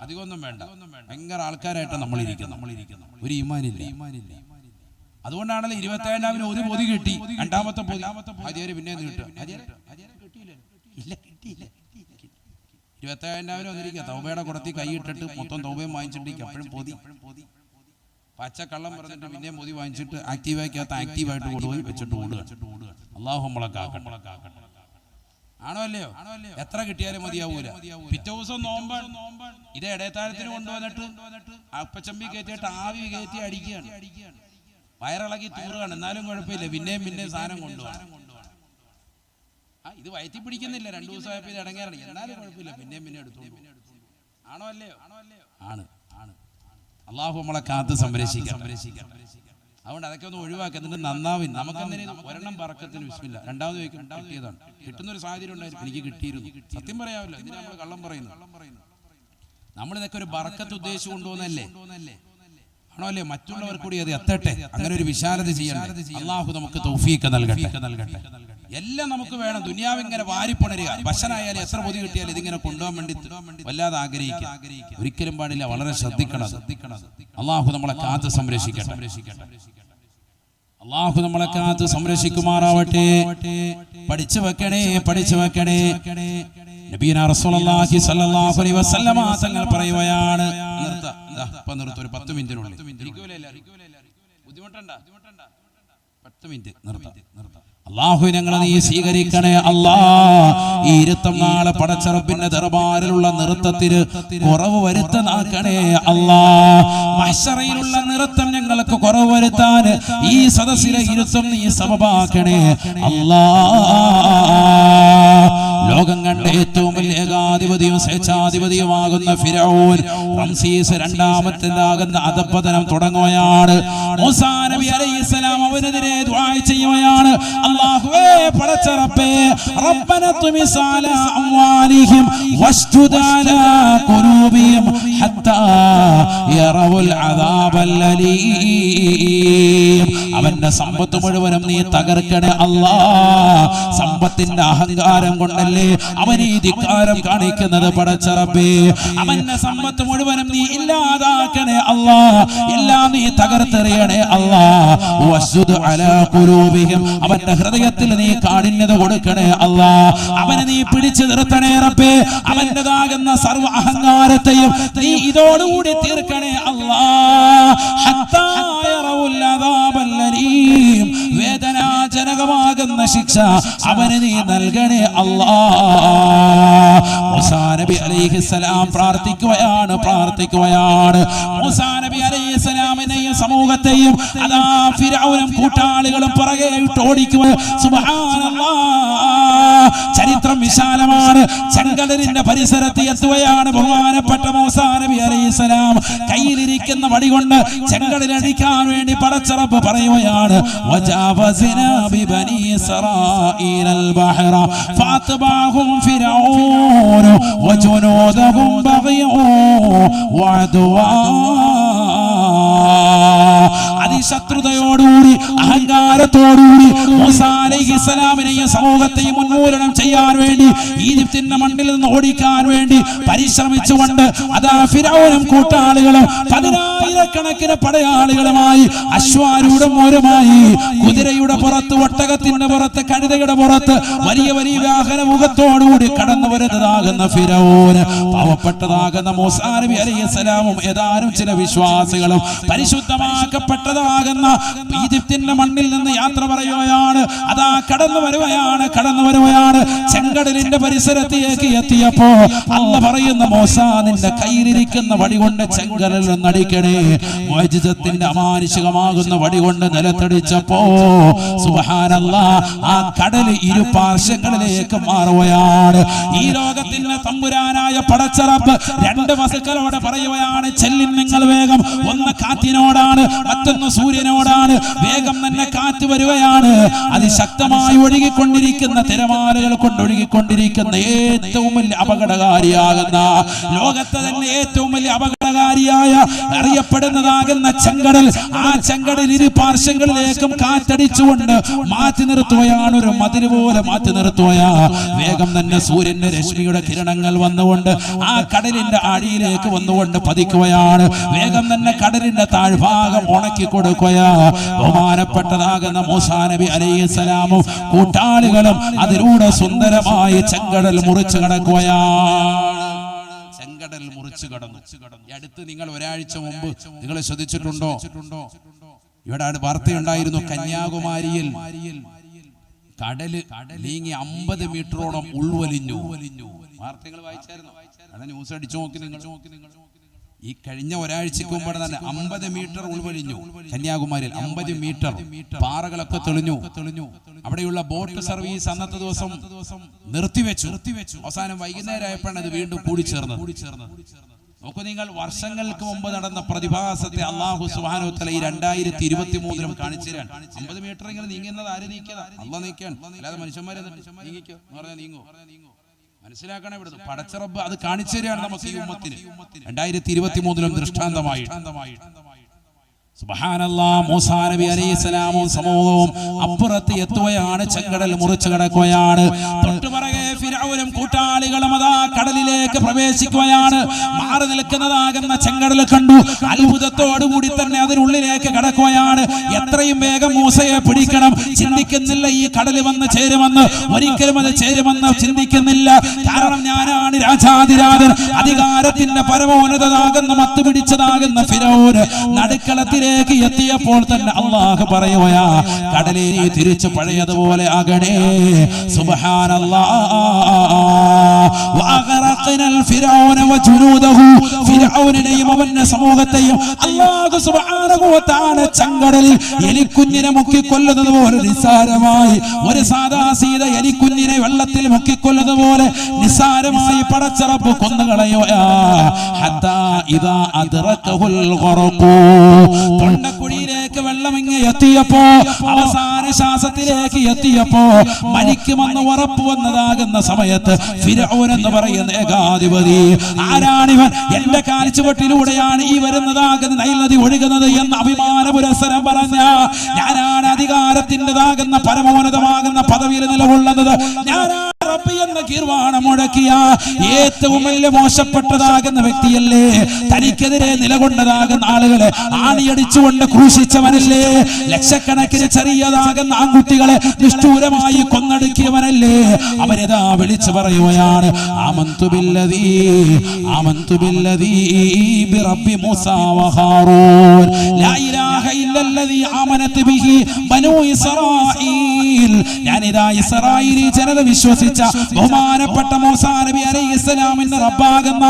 അധികമൊന്നും വേണ്ട. ഭയങ്കര ആൾക്കാരായിട്ട് നമ്മളിരിക്കുന്നു. ഒരു ഈമാനില്ല. അതുകൊണ്ടാണല്ലോ 27-ാമിന് ഒരു പൊതി കിട്ടി, രണ്ടാമത്തെ പൊതി ഹരിയര് പിന്നെ കിട്ടുക. കിട്ടിയില്ല. 27-ാമിന് വന്നിരിക്കുക, തൗബയുടെ കുടത്തി കൈയിട്ടിട്ട് മൊത്തം തൗബയും വാങ്ങിച്ചിട്ടിരിക്കുക. അപ്പോഴും പൊതി പച്ചക്കള്ളം പറഞ്ഞിട്ട് പിന്നെ പൊതി വാങ്ങിച്ചിട്ട് ആക്റ്റീവായിട്ട് കൊണ്ടുപോയി വെച്ചിട്ട് ഓടുക. അല്ലാഹു നമ്മളെ കാക്കട്ടെ. ആണോ അല്ലയോ? എത്ര കിട്ടിയാലും മതിയാവൂല. പിറ്റേ ദിവസം നോമ്പാണ്. ഇത് ഇടയത്താഴത്തിന് കൊണ്ടുവന്നിട്ട് അപ്പച്ചമ്പി കയറ്റിയിട്ട് ആവി കയറ്റി അടിക്കുകയാണ്. വയറിളക്കി തൂറുകയാണ്. എന്നാലും കുഴപ്പമില്ല, പിന്നെയും സാധനം കൊണ്ടുപോകണം. ഇത് വയറ്റി പിടിക്കുന്നില്ല. 2 ദിവസമായപ്പോൾ ഇത് ഇടങ്ങേറാണ്. എന്നാലും കുഴപ്പമില്ല, പിന്നെയും എടുത്തോളൂ. ആണോ അല്ലയോ? ആണ്. അല്ലാഹു നമ്മളെ കാത്ത് സംരക്ഷിക്കാം. അതുകൊണ്ട് അതൊക്കെ ഒന്ന് ഒഴിവാക്കുക. എന്നിട്ട് നന്നാവിൻ. നമുക്കെന്തിനും ഒരെണ്ണം പറക്കത്തിന് വിശ്വമില്ല. രണ്ടാമത് ചോദിക്കും, കിട്ടിയതാണ്. കിട്ടുന്നൊരു സാഹചര്യം ഉണ്ടായിരുന്നു, എനിക്ക് കിട്ടിയിരുന്നു. സത്യം പറയാമല്ലോ, ഇതിന് നമ്മൾ കള്ളം പറയുന്നു. നമ്മളിതൊക്കെ ഒരു ബറക്കത്ത് ഉദ്ദേശിച്ചു കൊണ്ടുപോകുന്നല്ലേ? ആണോ അല്ലേ? മറ്റുള്ളവർ കൂടി അത് എത്തട്ടെ. അങ്ങനെ ഒരു വിശാലത ചെയ്യണം. അല്ലാഹു നമുക്ക് തൗഫീഖ് നൽകട്ടെ. എല്ലാം നമുക്ക് വേണം. ദുനിയാവ് ഇങ്ങനെ വാരിപ്പണരുക. ഭക്ഷണമായാലും എത്ര പൊതി കിട്ടിയാലും ഇതിങ്ങനെ കൊണ്ടുപോകാൻ വേണ്ടി വല്ലാതെ ആഗ്രഹിക്കുക. ഒരിക്കലും പാടില്ല. വളരെ ശ്രദ്ധിക്കണം. അല്ലാഹു നമ്മളെ കാത്ത് സംരക്ഷിക്കട്ടെ. അല്ലാഹു നമ്മളെ കാത്ത് സംരക്ഷിക്കുമാറാവട്ടെ. പഠിച്ചു വെക്കണേ. നബീന റസൂലുള്ളാഹി സ്വല്ലല്ലാഹു അലൈഹി വസല്ലമ തങ്ങൾ പറയുകയാണ്. ഇപ്പൊ നിർത്തും, ഒരു 10 മിനിറ്റിനുള്ളിൽ. ബുദ്ധിമുട്ടണ്ട, 10 മിനിറ്റ് നിർത്താം. അല്ലാഹു ഞങ്ങളെ നീ സ്വീകരിക്കണേ അല്ലാ. ഈ 24 പടച്ചറബിന്റെ ദർബാറിലുള്ള നൃത്തത്തിന് കുറവ് വരുത്താക്കണേ അല്ലാ. മഹ്ശറയിലുള്ള നൃത്തം ഞങ്ങൾക്ക് കുറവ് വരുത്താൻ ഈ സദസ്സിലെ ഇരുത്തം നീ സബബാക്കണേ അല്ലാ. ലോകം കണ്ട ഏറ്റവും വലിയ ഏകാധിപതിയും സ്വേച്ഛാധിപതിയുമാകുന്ന ഫിർഔൻ റംസീസ് രണ്ടാമത്തേതാകുന്ന അധപതനം തുടങ്ങുകയാണ്. മൂസാ നബി അലൈഹിസ്സലാം അവനെതിരെ ദുആ ചെയ്യുകയാണ്. അല്ലാഹുവേ പടച്ച റബ്ബേ, റബ്ബന തുമിസ് അലാ അംവാലിഹിം വസ്ജുദ് അലാ ഖുലൂബിഹിം ഹത്താ യറവുൽ അദാബൽ അലീം. അവന്റെ സമ്പത്ത് മുഴുവനും നീ തകർക്കണേ അല്ലാ. സമ്പത്തിന്റെ അഹങ്കാരം കൊണ്ടല്ലേ അവൻ ഈ ധിക്കാരം കാണിക്കുന്നത് പടച്ച റബ്ബേ. അവന്റെ സമ്പത്ത് മുഴുവനും നീ ഇല്ലാതാക്കണേ അല്ലാ. എല്ലാം നീ തകർത്തെറിയണേ അല്ലാ. വസ്ജുദ് അലാ ഖുലൂബിഹിം, അവന്റെ ഹൃദയത്തിൽ നീ കാഠിന്യത കൊടുക്കണേ അല്ലാ. അവനെ നീ പിടിച്ചു നിർത്തണേ റബ്ബേ. അവന്റേതാകുന്ന സർവ്വ അഹങ്കാരത്തെയും നീ ഇതോടുകൂടി തീർക്കണേ അല്ലാ. ഹത്താ യറവുൽ അദാബൽ അലീം, വേദനാജനകമാകുന്ന ശിക്ഷ അവന് നീ നൽകണേ അല്ലാ. മൂസാ നബി അലൈഹിസ്സലാം പ്രാർത്ഥിക്കുകയാണ്. മൂസാ നബി അലൈഹിസ്സലാമിനെയും സമൂഹത്തെയും അതാ ഫിർഔനും കൂട്ടാളികളും പുറകെ ഇട്ട് ഓടിക്കുക. സുബ്ഹാനല്ലാഹ്, ചരിത്രം വിശാലമാണ്. ചെങ്കടലിന്റെ പരിസരത്ത് എത്തുകയാണ് ബഹുമാനപ്പെട്ട മൂസാ നബി അലൈഹിസ്സലാം. കയ്യിലിരിക്കുന്ന വടി കൊണ്ട് ചെങ്കടലടിക്കാൻ വേണ്ടി പടച്ച റബ്ബ് പറയുകയാണ്, വജാവസ്നാ ബിബനി ഇസ്രായീലൽ ബഹറ ഫഅത്ബഅഹും ഫിർഔൻ വജുനൂദുഹും ബഗയൻ വഅദ്വാ. അതിശത്രുതയോടുകൂടി അഹങ്കാരത്തോടുകൂടി മൂസാ അലൈഹിസ്സലാമിനെയും സമൂഹത്തെയും ഉന്മൂലനം ചെയ്യാൻ വേണ്ടി ഈജിപ്തിന്റെ മണ്ണിൽ നിന്ന് ഓടിക്കാൻ വേണ്ടി പരിശ്രമിച്ചുകൊണ്ട് അതാ ഫിർഔനും കൂട്ടാളികളും 10,000 പടയാളികളുമായി അശ്വാരൂഢന്മാരുമായി കുതിരയുടെ പുറത്ത്, ഒട്ടകത്തിന്റെ പുറത്ത്, കഴുതയുടെ പുറത്ത് വലിയ വലിയ വാഹന മുഖത്തോടുകൂടി കടന്നു വരുന്നതാകുന്ന ഫിർഔന് പാവപ്പെട്ടതാകുന്ന മൂസാ നബി അലൈഹിസ്സലാമും ഏതാനും ചില വിശ്വാസികളും പരിശുദ്ധമാക്കപ്പെട്ടതാകുന്ന ഈജിപ്തിന്റെ മണ്ണിൽ നിന്ന് യാത്ര പറയുകയാണ്. അതാ കടന്നു വരുകയാണ്. ചെങ്കടലിന്റെ പരിസരത്തേക്ക് എത്തിയപ്പോ അല്ലാഹ് പറയുന്ന, മൂസാ നിന്റെ കയ്യിലിരിക്കുന്ന വടി കൊണ്ട് ചെങ്കടലിൽ നടിക്കണേ. മുഅ്ജിസത്തിന്റെ അമാനുഷികമാകുന്ന വടി കൊണ്ട് നിലത്തടിച്ചപ്പോ സുബ്ഹാനല്ലാഹ് ആ കടൽ ഇരുപാർശ്വങ്ങളിലേക്ക് മാറുകയാണ്. ഈ ലോകത്തിന്റെ തമ്പുരാനായ പടച്ച റബ്ബ് 2 വസ്തുക്കളോട് പറയുകയാണ്, ചെല്ലിൻ നിങ്ങൾ വേഗം. ഒന്ന് കാറ്റിനോടാണ്, മറ്റൊന്ന് സൂര്യനോടാണ്. വേഗം തന്നെ കാറ്റ് വരികയാണ്. അതിശക്തമായി ഒഴുകിക്കൊണ്ടിരിക്കുന്ന തിരമാലകൾ കൊണ്ടൊഴുകിക്കൊണ്ടിരിക്കുന്ന ഏറ്റവും വലിയ അപകടകാരിയാകുന്ന, ലോകത്തെ തന്നെ ഏറ്റവും വലിയ അപകടകാരിയായ അറിയപ്പെടുന്നതാകുന്ന ചെങ്കടൽ, ആ ചെങ്കടൽ ഇരു പാർശ്വങ്ങളിലേക്കും കാറ്റടിച്ചുകൊണ്ട് മാറ്റി നിർത്തുകയാണ്. ഒരു മതിൽ പോലെ മാറ്റി നിർത്തുകയാ. വേഗം തന്നെ സൂര്യന്റെ രശ്മിയുടെ കിരണങ്ങൾ വന്നുകൊണ്ട് ആ കടലിന്റെ അടിയിലേക്ക് വന്നുകൊണ്ട് പതിക്കുകയാണ്. വേഗം തന്നെ കടലിന്റെ താഴ്ഭാഗം ഉണക്കി കൊടുക്കുകയാ. ബഹുമാനപ്പെട്ടതാകുന്ന മൂസാ നബി അലൈഹിസ്സലാമും കൂട്ടാളികളും അതിലൂടെ സുന്ദരമായി ചെങ്കടൽ മുറിച്ചു കടക്കുകയാണ്. ചെങ്കടൽ മുറിച്ചു കടന്നു. അടുത്ത് നിങ്ങൾ ഒരാഴ്ച മുമ്പ് നിങ്ങൾ ശ്രദ്ധിച്ചിട്ടുണ്ടോ? ഇവിടെ വാർത്തയുണ്ടായിരുന്നു, കന്യാകുമാരിയിൽ കടല് നീങ്ങി 50 മീറ്ററോളം ഉൾവലിഞ്ഞു. വാർത്തകൾ വായിച്ചായിരുന്നു? അതാ ന്യൂസ് അടിച്ചു നോക്കി നിങ്ങൾ. ഈ കഴിഞ്ഞ ഒരാഴ്ചക്ക് മുമ്പ് തന്നെ 50 മീറ്റർ ഉൾവലിഞ്ഞു കന്യാകുമാരിയിൽ. 50 മീറ്റർ പാറകളൊക്കെ തെളിഞ്ഞു. അവിടെയുള്ള ബോട്ട് സർവീസ് അന്നത്തെ ദിവസം നിർത്തിവെച്ചു. അവസാനം വൈകുന്നേരമായപ്പോഴാണ് അത് വീണ്ടും കൂടിച്ചേർന്നത്. നോക്കൂ നിങ്ങൾ, വർഷങ്ങൾക്ക് മുമ്പ് നടന്ന പ്രതിഭാസത്തെ അല്ലാഹു സുബ്ഹാനഹു വ തആല ഈ 2023 കാണിച്ചു തരാൻ. 50 മീറ്റർ ഇങ്ങനെ നീങ്ങുന്നത് ആര് നീക്കിയതാ? അല്ലാഹ് നീക്കിയാണ്. അല്ലാതെ മനുഷ്യന്മാരെ നീങ്ങിക്കോ എന്ന് പറഞ്ഞാൽ നീങ്ങോ? മനസ്സിലാക്കണം. ഇവിടുന്ന് പടച്ച റബ്ബ് അത് കാണിച്ചു തരികയാണ് നമുക്ക് ഈ ഉമ്മത്തിന് 2023 ദൃഷ്ടാന്തമായി. സുബ്ഹാനല്ലാഹ്, മൂസാ നബി അലൈഹിസ്സലാമും സമൂഹവും അപ്പുറത്ത് എത്തുകയാണ്. ചെങ്കടൽ മുറിച്ചു കടക്കുകയാണ്. തൊട്ടുപുറകെ ഫിർഔനും കൂട്ടാളികളും അതാ കടലിലേക്ക് പ്രവേശിക്കുകയാണ്. മാറി നിൽക്കുന്നതാകുന്ന ചെങ്കടൽ കണ്ടു. അത്ഭുതത്തോടുകൂടി തന്നെ അതിനുള്ളിലേക്ക് കടക്കുകയാണ്. എത്രയും വേഗം മൂസയെ പിടിക്കണം. ചിന്തിക്കുന്നില്ല ഈ കടൽ വന്ന് ചേരുമെന്ന്. ഒരിക്കലും അത് ചേരുമെന്ന് ചിന്തിക്കുന്നില്ല. കാരണം ഞാനാണ് രാജാധിരാജൻ, അധികാരത്തിന്റെ പരമോന്നതനാകുന്ന മത്ത് പിടിച്ചതാകുന്ന ഫിർഔന് നടുക്കളത്തിലെ എത്തിയപ്പോൾ തന്നെ അല്ലാഹു പറയുകയാ, കടലേ തിരിച്ചു പഴയതുപോലെ ആകണേ. സുബ്ഹാനല്ലാഹ്, വഅഗ്റഖനൽ ഫിർഔന വജുനൂദഹു, ഫിർഔനെയും അവന്റെ സമൂഹത്തെയും അല്ലാഹു സുബ്ഹാനഹു വ തആല ചെങ്കടലിൽ എലിക്കുഞ്ഞിനെ മുക്കിക്കൊല്ലുന്നത് പോലെ നിസ്സാരമായി, ഒരു സാധാ സീത എലിക്കുഞ്ഞിനെ വെള്ളത്തിൽ മുക്കിക്കൊല്ലുന്നത് പോലെ നിസ്സാരമായി പടച്ച റബ്ബ് കൊന്നുകളയുകയാ. ഹത്താ ഇദാ അദ്റകഹുൽ ഖറഖു, തൊണ്ടക്കുഴിയിലേക്ക് വെള്ളം ഇങ്ങ് എത്തിയപ്പോ, അവസാന ശ്വാസത്തിലേക്ക് എത്തിയപ്പോ, മരിക്കുമെന്ന് ഉറപ്പ് വന്നതാകുന്ന സമയത്ത് ഫിർഔൻ എന്ന് പറയുന്ന ഏകാധിപതി, ആരാണിവൻ? എന്റെ കാൽച്ചുവട്ടിലൂടെയാണ് ഈ വരുന്നതാകുന്ന നൈൽ നദി ഒഴുകുന്നത് എന്ന് അഭിമാന പുരസ്സരം പറഞ്ഞ, ഞാനാണ് അധികാരത്തിൻ്റെതാകുന്ന പരമോന്നതമാകുന്ന പദവിയിൽ നിലകൊള്ളുന്നത്, ഞാനാണ് റബ്ബി എന്ന ഗീർവാണം മുഴക്കിയ ഏറ്റവും വലിയ മോശപ്പെട്ടതാകുന്ന വ്യക്തിയല്ലേ? തനിക്കെതിരെ നിലകൊണ്ടതാകുന്ന ആളുകളെ ആണിയടിച്ചുകൊണ്ട് ക്രൂശിച്ചവനല്ലേ? ലക്ഷക്കണക്കിന് ചെറിയതാകുന്ന ആൺകുട്ടികളെ നിഷ്ഠൂരമായി കൊന്നടുക്കിയവനല്ലേ? അവരിതാ വിളിച്ചു പറയുകയാണ്, ആമന്തു ബില്ലദീ ബിറബ്ബി മൂസാ വഹാറൂൻ ലാ ഇലാഹ ഇല്ലല്ലദീ ആമനത് ബിഹി ബനൂ ഇസ്രായീൽ. ഞാനിതാ ഇസ്രായേലി ജനത വിശ്വസിച്ച ബഹുമാനപ്പെട്ട മൂസാ നബി അലൈഹിസ്സലാമിന്റെ റബ്ബാകുന്ന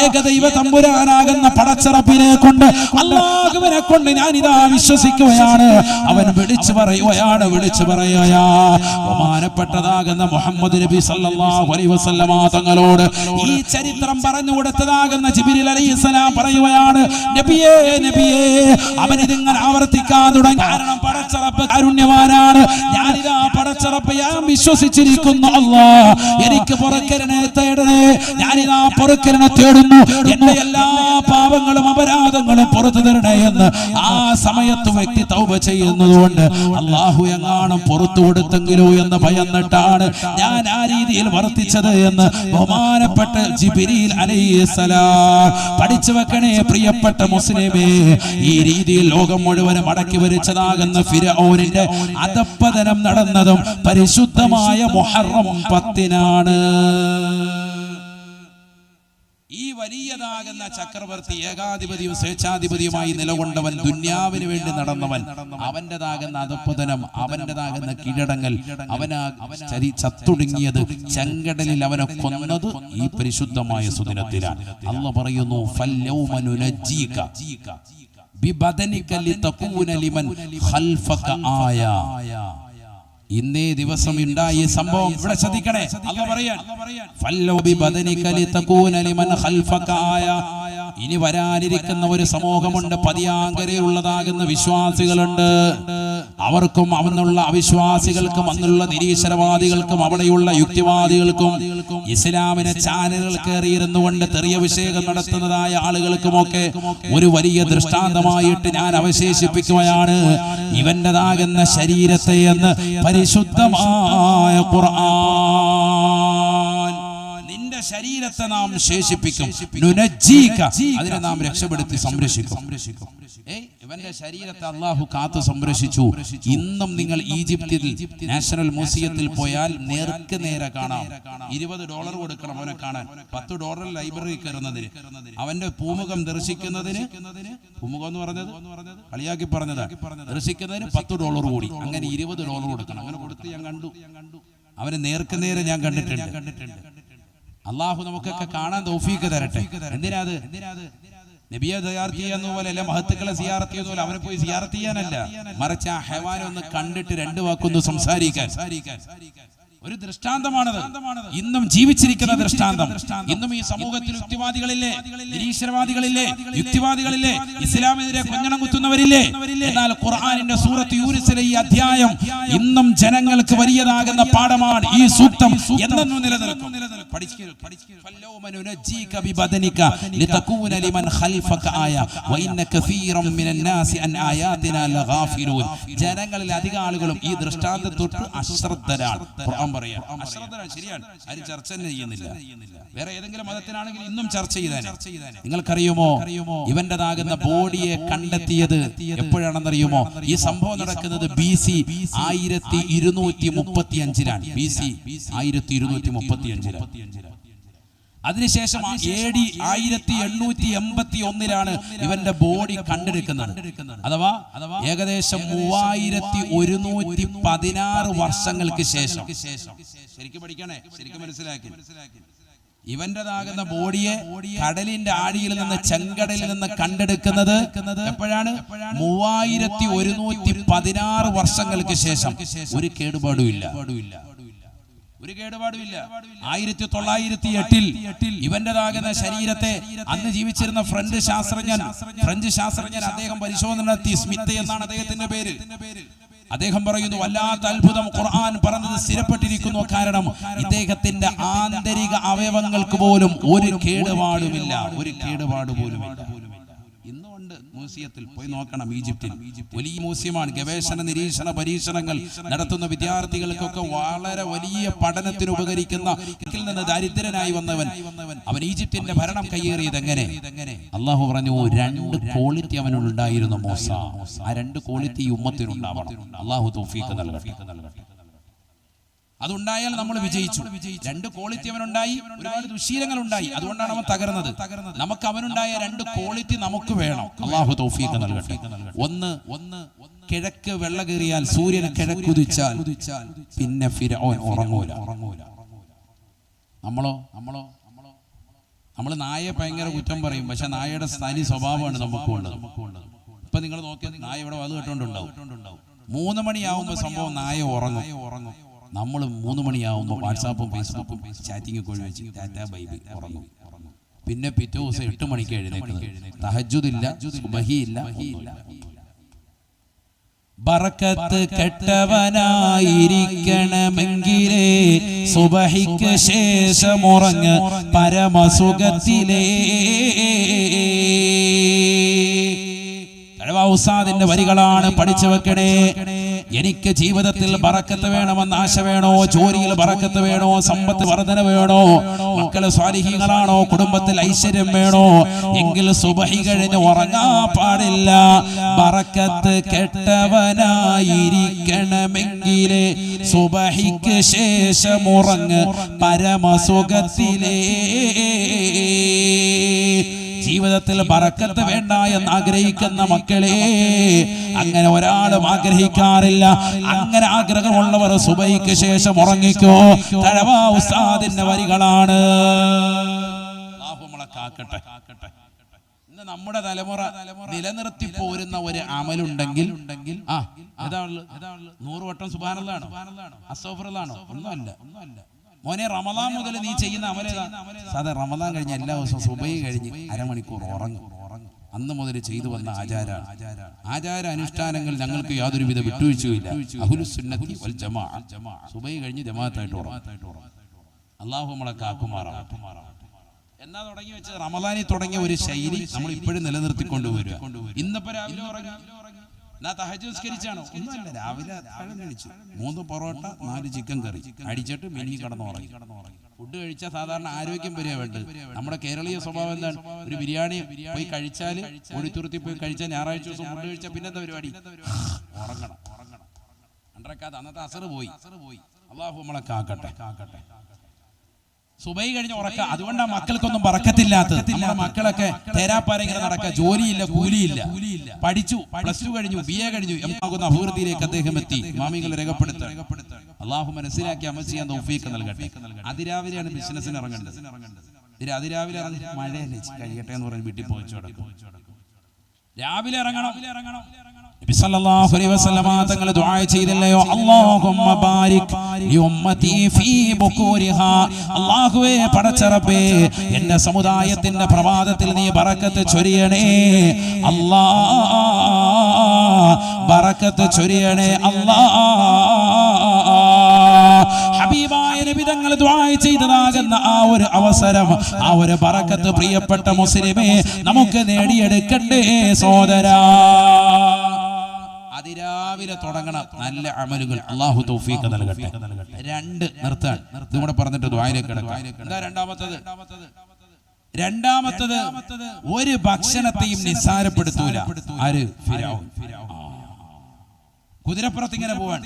ഏകദൈവ തമ്പുരാനാകുന്ന പടച്ചറപ്പിനെ കൊണ്ട്, അല്ലാഹുവിനെ കൊണ്ട് ഞാനിതാ വിശ്വസിക്കുകയാണ്. അവൻ വിളിച്ചു പറയുകയാ ബഹുമാനപ്പെട്ടതാകുന്ന മുഹമ്മദ് നബി സല്ലല്ലാഹു അലൈഹി വസല്ലമ തങ്ങളോട് ഈ ചരിത്രം പറഞ്ഞു കൊടുത്തതാകുന്ന ജിബ്രീൽ അലൈഹിസ്സലാം പറയുകയാണ്, നബിയേ അവൻ ഇതിങ്ങനെ ആവർത്തിക്കാൻ തുടങ്ങി. കാരണം പടച്ചറപ്പ് കാരുണ്യവാനാണ്. ഞാനിതാ പടച്ചറപ്പ് ഞാൻ വിശ്വസിച്ചിരിക്കുന്നു. അല്ലാഹ് എനിക്ക് പൊറുക്കലിനെ തേടണേ, ഞാനിതാ പൊറുക്കലിനെ തേടുന്നു, എന്റെ എല്ലാ പാപങ്ങളും അപരാധങ്ങളും പുറത്തു തരണേ എന്ന് ആ സമയത്ത് വ്യക്തി തൗബ ചെയ്യുന്നതുകൊണ്ട് അല്ലാഹു എങ്ങാനും പുറത്തു കൊടുത്തെങ്കിലോ എന്ന് ഭയന്നിട്ടാണ് ഞാൻ ആ രീതിയിൽ വർത്തിച്ചത് എന്ന് ബഹുമാനപ്പെട്ട ജിബ്രീൽ അലൈഹിസ്സലാം. പഠിച്ചു വെക്കണേ പ്രിയപ്പെട്ട മുസ്ലിമേ, ഈ രീതിയിൽ ലോകം മുഴുവനും അടക്കി ഭരിച്ചതാകുന്ന ഫിർഔനിന്റെ അധപ്പതനം നടന്നതും പരിശുദ്ധമായ മുഹറം 10-നാണ്. ഈ വലിയതാകുന്ന ചക്രവർത്തി ഏകാധിപതിയും സ്വേച്ഛാധിപതിയുമായി നിലകൊണ്ടവൻ, ദുന്യാവിന് വേണ്ടി നടന്നവൻ, അവന്റേതാകുന്ന അധപ്പതനം, അവന്റേതാകുന്ന കീഴടങ്ങൽ, അവനാ ചത്തൊടുങ്ങിയത് ചെങ്കടലിൽ അവനെ കൊന്നത് ഈ പരിശുദ്ധമായ സുദിനത്തിലാണ്. അല്ലാഹു പറയുന്നു, ഫൽയൗമ നുനജ്ജീക ബിബദനിക ലിതകൂന ലിമൻ ഖൽഫക ആയ. ഇന്നേ ദിവസം ഉണ്ടായ സംഭവം ഇവിടെ ശ്രദ്ധിക്കണേ. അല്ലാഹു പറയാൻ, ഫല്ലൗ ബിബദനിക ലിതകൂന ലിമൻ ഖൽഫക ആയ. ഇനി വരാനിരിക്കുന്ന ഒരു സമൂഹമുണ്ട്, പതിയാങ്കരയുള്ളതാകുന്ന വിശ്വാസികളുണ്ട്. അവർക്കും അന്നുള്ള അവിശ്വാസികൾക്കും അന്നുള്ള നിരീശ്വരവാദികൾക്കും അവിടെയുള്ള യുക്തിവാദികൾക്കും ഇസ്ലാമിനെ ചാനലുകൾ കയറിയിരുന്നു കൊണ്ട് തെറിയഭിഷേകം നടത്തുന്നതായ ആളുകൾക്കുമൊക്കെ ഒരു വലിയ ദൃഷ്ടാന്തമായിട്ട് ഞാൻ അവശേഷിപ്പിക്കുകയാണ് ഇവന്റേതാകുന്ന ശരീരത്തെ എന്ന് പരിശുദ്ധമായ ഖുർആൻ. നിന്റെ ശരീരത്തെ നാം ശേഷിപ്പിക്കും, അതിനെ നാം രക്ഷപ്പെടുത്തി സംരക്ഷിക്കും. ഇവന്റെ ശരീരത്തെ അള്ളാഹു കാത്തു സംരക്ഷിച്ചു. ഇന്നും നിങ്ങൾ ഈജിപ്തിൽ നാഷണൽ മ്യൂസിയത്തിൽ പോയാൽ നേർക്ക് നേരെ കാണാം. $20 കൊടുക്കണം അവനെ കാണാൻ. $10 ലൈബ്രറി കയറുന്നതിന്, അവന്റെ പൂമുഖം ദർശിക്കുന്നതിന്, പൂമുഖം എന്ന് പറഞ്ഞത് കളിയാക്കി പറഞ്ഞതാ, ദർശിക്കുന്നതിന് $10 കൂടി, അങ്ങനെ $20 കൊടുക്കണം. അങ്ങനെ കൊടുത്ത് ഞാൻ കണ്ടു. അവനെ നേർക്ക് നേരെ ഞാൻ കണ്ടിട്ടുണ്ട്. അള്ളാഹു നമുക്കൊക്കെ കാണാൻ തൗഫീഖ് തരട്ടെ. എന്തിനാത്? നബിയെ സിയാറത്ത് ചെയ്യുന്ന പോലെ അല്ല, മഹത്തുക്കളെ സിയാറത്ത് ചെയ്യുന്ന പോലെ അവനെ പോയി സിയാറത്ത് ചെയ്യാനല്ല, മറിച്ച് ആ ഹൈവാനെ ഒന്ന് കണ്ടിട്ട് 2 വാക്കൊന്ന് സംസാരിക്കാൻ. ഒരു ദൃഷ്ടാന്തമാണത്, ഇന്നും ജീവിച്ചിരിക്കുന്ന ദൃഷ്ടാന്തം. ഇന്നും ഈ സമൂഹത്തിൽ യുക്തിവാദികളില്ലേ, നിരീശ്വരവാദികളില്ലേ, യുക്തിവാദികളില്ലേ, ഇസ്ലാമിനെതിരെ കൊഞ്ഞണം കുത്തുന്നവരില്ലേ? എന്നാൽ ഖുർആനിന്റെ സൂറത്ത് യൂനുസിലെ ഈ അധ്യായം ഇന്നും ജനങ്ങൾക്ക് വലിയതാകുന്ന പാഠമാണ്. ഈ സൂക്തം എന്നെന്നും നിലനിൽക്കും. ജനങ്ങളിൽ അധിക ആളുകളും ഈ ദൃഷ്ടാന്തത്തൊട്ട് അശ്രദ്ധരാണ്. ശരിയാണ്, ആരും ചർച്ച ചെയ്യുന്നില്ല. വേറെ ഏതെങ്കിലും മതത്തിനാണെങ്കിൽ ഇന്നും ചർച്ച ചെയ്താൽ. നിങ്ങൾക്കറിയുമോ ഇവന്റേതാകുന്ന ബോഡിയെ കണ്ടെത്തിയത് എപ്പോഴാണെന്നറിയുമോ? ഈ സംഭവം നടക്കുന്നത് BC 1235-ലാണ്. BC 1235-ലാണ്. അതിനുശേഷം AD 1881-ലാണ് ഇവന്റെ ബോഡി കണ്ടെടുക്കുന്നത്. അഥവാ ഏകദേശം 3116 വർഷങ്ങൾക്ക് ശേഷം. ശരിക്കും പഠിക്കണേ, ശരിക്കും മനസ്സിലാക്കി. ഇവന്റേതാകുന്ന ബോഡിയെ കടലിന്റെ ആഴിയിൽ നിന്ന്, ചെങ്കടലിൽ നിന്ന് കണ്ടെടുക്കുന്നത് എപ്പോഴാണ്? 3116 വർഷങ്ങൾക്ക് ശേഷം. ഒരു കേടുപാടുമില്ല. 1908-ൽ ഇവന്റേതാകുന്ന ശരീരത്തെ അന്ന് ജീവിച്ചിരുന്ന ഫ്രഞ്ച് ശാസ്ത്രജ്ഞൻ അദ്ദേഹം പരിശോധന നടത്തി. സ്മിത്ത് എന്നാണ് അദ്ദേഹത്തിന്റെ പേര്. അദ്ദേഹം പറയുന്നു, വല്ലാത്ത അത്ഭുതം, ഖുർആൻ പറഞ്ഞത് സ്ഥിരപ്പെട്ടിരിക്കുന്നു. കാരണം ഇദ്ദേഹത്തിന്റെ ആന്തരിക അവയവങ്ങൾക്ക് പോലും ഒരു കേടുപാടുമില്ല. ഇന്നുകൊണ്ട് മ്യൂസിയത്തിൽ പോയി നോക്കണം. ഈജിപ്തിൽ വലിയ മ്യൂസിയമാണ്. ഗവേഷണ നിരീക്ഷണ പരീക്ഷണങ്ങൾ നടത്തുന്ന വിദ്യാർത്ഥികൾക്കൊക്കെ വളരെ വലിയ പഠനത്തിന് ഉപകരിക്കുന്ന നിന്ന് ദരിദ്രനായി വന്നവൻ അവൻ ഈജിപ്തിന്റെ ഭരണം കയ്യേറിയത് എങ്ങനെ? അള്ളാഹു പറഞ്ഞു 2 ക്വാളിറ്റി അവനുണ്ടായിരുന്നു മൂസ. ആ 2 ക്വാളിറ്റി ഉമ്മത്തിനുണ്ടാവണം. അള്ളാഹു തൗഫീഖ് നൽകട്ടെ. അതുണ്ടായാൽ നമ്മൾ വിജയിച്ചു. 2 ക്വാളിറ്റി അവനുണ്ടായി, ഒരുപാട് ദുശീലങ്ങൾ ഉണ്ടായി, അതുകൊണ്ടാണ് അവൻ തകർന്നത്. നമുക്ക് അവനുണ്ടായ 2 ക്വാളിറ്റി നമുക്ക് വേണം. അള്ളാഹു തൗഫീഖ് നൽകട്ടെ. ഒന്ന് കിഴക്ക് വെള്ള കയറിയാൽ, സൂര്യൻ കിഴക്കുദിച്ചാൽ പിന്നെ ഫിർഔൻ ഉറങ്ങൂല. നമ്മൾ നായയെ ഭയങ്കര കുറ്റം പറയും, പക്ഷെ നായയുടെ തനി സ്വഭാവമാണ് നമുക്കുള്ളത്. ഇപ്പൊ നിങ്ങൾ നോക്കിയാൽ നായ ഇവിടെ വന്ന് കേട്ടോണ്ടുണ്ടാവും. 3 മണിയാവുമ്പോൾ സംഭവം നായ ഉറങ്ങും. നമ്മൾ 3 മണിയാവുമ്പോൾ വാട്സാപ്പും ഫേസ്ബുക്കും ചാറ്റിംഗ് ഒക്കെ ഒഴിവെച്ച് ടാറ്റാ ബൈബിൾ ഉറങ്ങും. പിന്നെ പിറ്റേ ദിവസം 8 മണിക്ക് എഴുന്നേൽക്കുന്നത്. തഹജ്ജുദില്ല, സുബഹിയില്ല. ബറക്കത്ത് കെട്ടവനായിരിക്കണമെങ്കിലേ സുബഹിക്ക് ശേഷം ഉറങ്ങ് പരമസുഖത്തിലേ. ഉസ്താദിന്റെ വരികളാണ്, പഠിച്ചു വെക്കണേ. എനിക്ക് ജീവിതത്തിൽ ബറക്കത്ത് വേണമെന്ന് ആശ വേണോ? ജോലിയിൽ ബറക്കത്ത് വേണോ? സമ്പത്ത് വർധന വേണോ? മക്കള് സ്വാലിഹീങ്ങളാണോ? കുടുംബത്തിൽ ഐശ്വര്യം വേണോ? എങ്കിൽ സുബഹി കഴിഞ്ഞ് ഉറങ്ങാൻ പാടില്ല. ബറക്കത്ത് കെട്ടവനായിരിക്കണമെങ്കിലേ സുബഹിക്ക് ശേഷം ഉറങ്ങ് പരമസുഖത്തിലേ. ജീവിതത്തിൽ ബറക്കത്ത് വേണ്ട എന്ന് ആഗ്രഹിക്കുന്ന മക്കളെ, അങ്ങനെ ഒരാളും ആഗ്രഹിക്കാറില്ല. അങ്ങനെ ആഗ്രഹമുള്ളവർ സുബഹിക്ക് ശേഷം ഉറങ്ങിക്കോ. തഴവാ ഉസ്താദിന്റെ വരികളാണ്. ഇന്ന് നമ്മുടെ തലമുറ നിലനിർത്തി പോരുന്ന ഒരു അമലുണ്ടെങ്കിൽ 100 വട്ടം സുബ്ഹാനല്ലാഹ് അസ്തഗ്ഫിറുല്ലാഹ് ഒന്നുമല്ല. മോനെ, റമദാൻ മുതൽ നീ ചെയ്യുന്ന അമലേതാ? സാധാ റമദാൻ കഴിഞ്ഞ എല്ലാ ദിവസവും സുബഹി കഴിഞ്ഞ് അരമണിക്കൂർ ഉറങ്ങും. അന്ന് മുതൽ ചെയ്തു വന്ന ആചാര അനുഷ്ഠാനങ്ങൾ ഞങ്ങൾക്ക് യാതൊരുവിധ വിട്ടുവീഴ്ചയില്ല. അഹ്ലുസ് സുന്നത്തി വൽ ജമാഅ സുബഹി കഴിഞ്ഞ് ജമാഅത്തായിട്ട് ഉറങ്ങും. അല്ലാഹു നമ്മളെ കാക്കുമാറാവട്ടെ. എന്നാ തുടങ്ങി വെച്ചത്? റമദാനിൽ തുടങ്ങിയ ഒരു ശൈലി നമ്മൾ ഇപ്പോഴും നിലനിർത്തിക്കൊണ്ടുവരിക. ഇന്നിപ്പോ രാവിലെ ഉറങ്ങി, തഹജ്ജുദ് നിസ്കരിച്ചാണോ? ഒന്നുമല്ല, രാവിലെ അത്താഴം കഴിച്ചു. 3 പൊറോട്ട 4 ചിക്കൻ കറി അടിച്ചിട്ട് മിന്നി കിടന്നുറങ്ങി. ഫുഡ് കഴിച്ചാൽ സാധാരണ ആരോഗ്യം വരിക വേണ്ടത്. നമ്മുടെ കേരളീയ സ്വഭാവം എന്താണ്? ഒരു ബിരിയാണി പോയി കഴിച്ചാൽ, ഓടിത്തുരുത്തി പോയി കഴിച്ചാൽ, ഞായറാഴ്ച ദിവസം ഫുഡ് കഴിച്ചാൽ പിന്നെന്താ പരിപാടി? ഉറങ്ങണം. 2 അന്നത്തെ അസർ പോയി. അല്ലാഹു നമ്മളെ കാക്കട്ടെ. സുബഹി കഴിഞ്ഞ് ഉറക്ക. അതുകൊണ്ടാണ് മക്കൾക്കൊന്നും ബറക്കത്തില്ലാത്തത്. നമ്മുടെ മക്കളൊക്കെ തേരാപ്പാര ഇങ്ങനെ നടക്കുക. ജോലിയില്ല, കൂലിയില്ല. പഠിച്ചു, +2 കഴിഞ്ഞു, BA കഴിഞ്ഞു, ആകുന്ന അഭിവൃദ്ധിയിലേക്ക് അദ്ദേഹം എത്തി. മാമികൾ രേഖപ്പെടുത്തുക. അള്ളാഹു മനസ്സിലാക്കി അമൽ ചെയ്യാൻ തൗഫീഖ് നൽകട്ടെ. അതിരാവിലെയാണ് ബിസിനസ്സിന് ഇറങ്ങേണ്ടത്. അതിരാവിലെ മഴയല്ലേ, കഴിയട്ടെ എന്ന് പറഞ്ഞ് വീട്ടിൽ പോയിച്ചു കിടക്കും. രാവിലെ ഇറങ്ങണം. നബി സല്ലല്ലാഹു അലൈഹി വസല്ലമ തങ്ങൾ ദുആ ചെയ്തില്ലയോ? അല്ലാഹുമ്മ ബാരിക് ലി ഉമ്മതി ഫീ ബുകൂരിഹാ. അല്ലാഹുവേ, പടച്ചറബേ, എൻ്റെ സമുദായത്തിന്റെ പ്രഭാതത്തിൽ നീ ബറക്കത്ത് ചൊരിയണേ അല്ലാഹ്. ബറക്കത്ത് ചൊരിയണേ അല്ലാഹ്. ഹബീബായ നബി തങ്ങൾ ദുആ ചെയ്തതാകുന്ന ആ ഒരു അവസരം, ആ ഒരു ബറക്കത്ത് പ്രിയപ്പെട്ട മുസ്ലിമേ നമുക്ക് നേടിയെടുക്കണ്ടേ സോദരാ. അതിരാവിലെ തുടങ്ങണം നല്ല അമലുകൾ. അല്ലാഹു തൗഫീഖ് നൽകട്ടെ. 2 നിർത്താൻ ഇതും കൂടെ പറഞ്ഞിട്ട് ദുആയിലേക്ക് കിടക്കാം. എന്താ രണ്ടാമത്തത്? ഒരു ഭക്ഷണത്തെയും നിസ്സാരപ്പെടുത്തൂല. ആര്? ഫിർഔൻ. കുതിരപ്പുറത്ത് ഇങ്ങനെ പോവാൻ.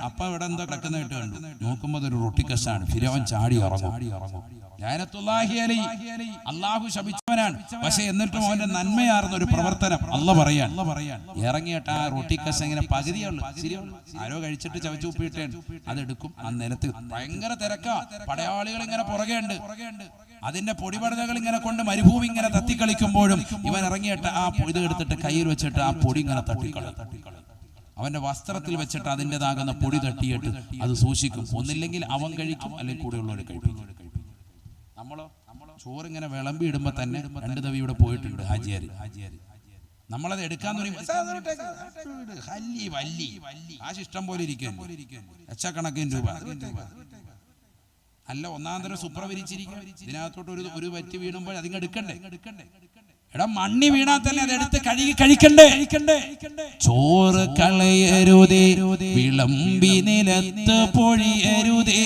അപ്പൊ ഇവിടെ എന്താ കിടക്കുന്നതായിട്ട് കണ്ടു. നോക്കുമ്പോ ഒരു റൊട്ടി കഷാണ്. ഫിർഔൻ ചാടി ഇറങ്ങും. അല്ലാഹു ശപിച്ചവനാണ്. പക്ഷെ എന്നിട്ടും അവന്റെ നന്മയാർന്ന ഒരു പ്രവർത്തനം അല്ലാഹു പറയാൻ ഇറങ്ങിയിട്ട് ആ റൊട്ടി കഷ ഇങ്ങനെ പകുതിയുള്ളു. ആരോ കഴിച്ചിട്ട് ചവച്ചു ഉപ്പിട്ടേ അതെടുക്കും. ആ നിലത്ത് ഭയങ്കര തിരക്കാ. പടയാളികൾ ഇങ്ങനെ പുറകെ ഉണ്ട്. അതിന്റെ പൊടിപടലകൾ ഇങ്ങനെ കൊണ്ട് മരുഭൂമി ഇങ്ങനെ തത്തിക്കളിക്കുമ്പോഴും ഇവൻ ഇറങ്ങിയിട്ട് ആ ഇത് എടുത്തിട്ട് കയ്യിൽ വെച്ചിട്ട് ആ പൊടി ഇങ്ങനെ തട്ടിക്കളയും. അവന്റെ വസ്ത്രത്തിൽ വെച്ചിട്ട് അതിൻ്റെതാകുന്ന പൊടി തട്ടിയിട്ട് അത് സൂക്ഷിക്കും. ഒന്നില്ലെങ്കിൽ അവൻ കഴിക്കും, അല്ലെങ്കിൽ കൂടെയുള്ളവർ കഴിപ്പിക്കും. നമ്മളോ ചോറിങ്ങനെ വിളമ്പി ഇടുമ്പോ തന്നെ 2 തവി ഇവിടെ പോയിട്ടുണ്ട് ഹാജിയാര്. നമ്മളത് എടുക്കാൻ കാശ് ഇഷ്ടം പോലെ ഇരിക്കും. ലക്ഷക്കണക്കിന് രൂപ. അല്ല, 1-ാം തരം സുപ്ര വിരിച്ചിരിക്കും. ഇതിനകത്തോട്ട് ഒരു വറ്റി വീണുമ്പോൾ അതിങ്ങ് എടുക്കണ്ടേ? എടാ മണ്ണി വീണാൽ തന്നെ അതെടുത്ത് കഴുകി കഴിക്കണ്ടേ? ചോറ് കളയരുതേ, വിളമ്പി നിലത്ത് പൊഴിയരുതേ.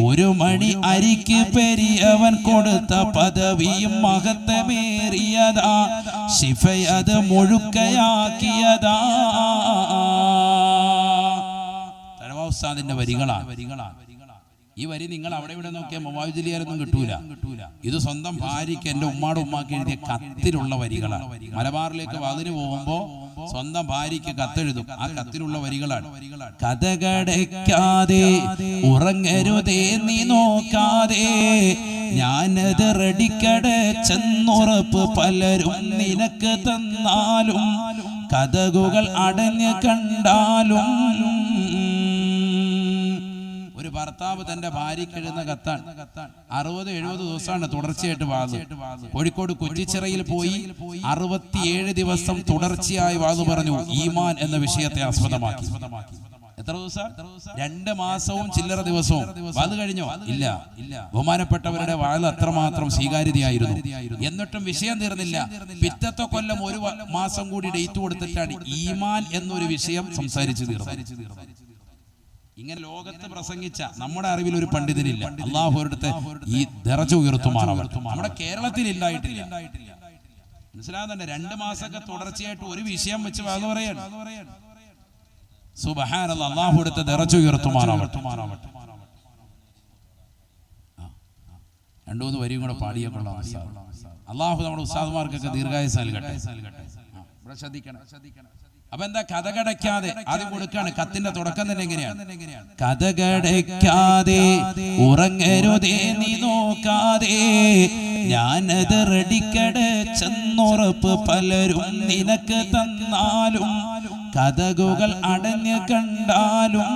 ഒരു മണി അരിക്ക് പെരിയവൻ കൊടുത്ത പദവിയും മഹത്വമേറിയതാ, ശിഫയത് മുഴുക്കയാക്കിയതാ. തഴവ ഉസ്താദിന്റെ വരികളാണ്. ഈ വരി നിങ്ങൾ അവിടെ ഇവിടെ നോക്കിയാൽ മൊബൈലിലൊന്നും കിട്ടൂല. ഇത് സ്വന്തം ഭാര്യയ്ക്ക് എൻ്റെ ഉമ്മാടെ ഉമ്മാക്ക് എഴുതിയ കത്തിലുള്ള വരികളാണ്. മലബാറിലേക്ക് വാതിന് പോകുമ്പോൾ സ്വന്തം ഭാര്യയ്ക്ക് കത്തെഴുതും. ആ കത്തിലുള്ള വരികളാണ്. കഥകടയ്ക്കാതെ ഉറങ്ങരുതേ നീ നോക്കാതെ, ഞാനത് റെഡിക്കടച്ചെന്നുറപ്പ് പലരും നിനക്ക് തന്നാലും, കഥകുകൾ അടഞ്ഞ് കണ്ടാലും. ഒരു ഭർത്താവ് തന്റെ ഭാര്യയ്ക്ക് എഴുതുന്ന കത്താണ്. 60-70 ദിവസമാണ് തുടർച്ചയായിട്ട് വാത്. കോഴിക്കോട് കുറ്റിച്ചിറയിൽ പോയി 67 ദിവസം തുടർച്ചയായി വാത് പറഞ്ഞു, ഈമാൻ എന്ന വിഷയത്തെ ആസ്പദമാക്കി. എത്ര ദിവസം? 2 മാസവും ചില്ലറ ദിവസവും. വാത് കഴിഞ്ഞോ? ഇല്ല. ബഹുമാനപ്പെട്ടവരുടെ വാത് അത്രമാത്രം സ്വീകാര്യതയായിരുന്നു. എന്നിട്ടും വിഷയം തീർന്നില്ല. പിറ്റത്തെ കൊല്ലം 1 മാസം കൂടി ഡേറ്റ് കൊടുത്തിട്ടാണ് ഈമാൻ എന്നൊരു വിഷയം സംസാരിച്ചു തീർന്നത്. ഇങ്ങനെ ലോകത്ത് പ്രസംഗിച്ച നമ്മുടെ അറിവിൽ ഒരു പണ്ഡിതനില്ല. അള്ളാഹു ഒരിടത്ത് ഈ ദറജ ഉയർത്തുമാറാവട്ടെ. നമ്മുടെ കേരളത്തിൽ ഇല്ലായിട്ടില്ല. മനസ്സിലാകുന്നുണ്ട്? 2 മാസമൊക്കെ തുടർച്ചയായിട്ട് ഒരു വിഷയം വെച്ച് വാദം പറയാണ്. സുബ്ഹാനല്ലാഹ്, അള്ളാഹു എടുത്ത ദറജ ഉയർത്തുമാറാവട്ടെ. 2-3 വരിയും കൂടെ പാടിയ കൊള്ളാം. അള്ളാഹു നമ്മുടെ ഉസ്താദുമാർക്കൊക്കെ ദീർഘായുസ്സ് നൽകട്ടെ. ഇവിടെ ശ്രദ്ധിക്കണം. അപ്പൊ എന്താ? കഥകടയ്ക്കാതെ ആദ്യം കൊടുക്കാണ്. കത്തിന്റെ തുടക്കം തന്നെ എങ്ങനെയാണ്? കഥകടയ്ക്കാതെ ഉറങ്ങരുതേ നീ നോക്കാതെ, ഞാനത് റെഡിക്കടച്ചെന്നുറപ്പ് പലരും നിനക്ക് തന്നാലും, കഥകുകൾ അടഞ്ഞ് കണ്ടാലും.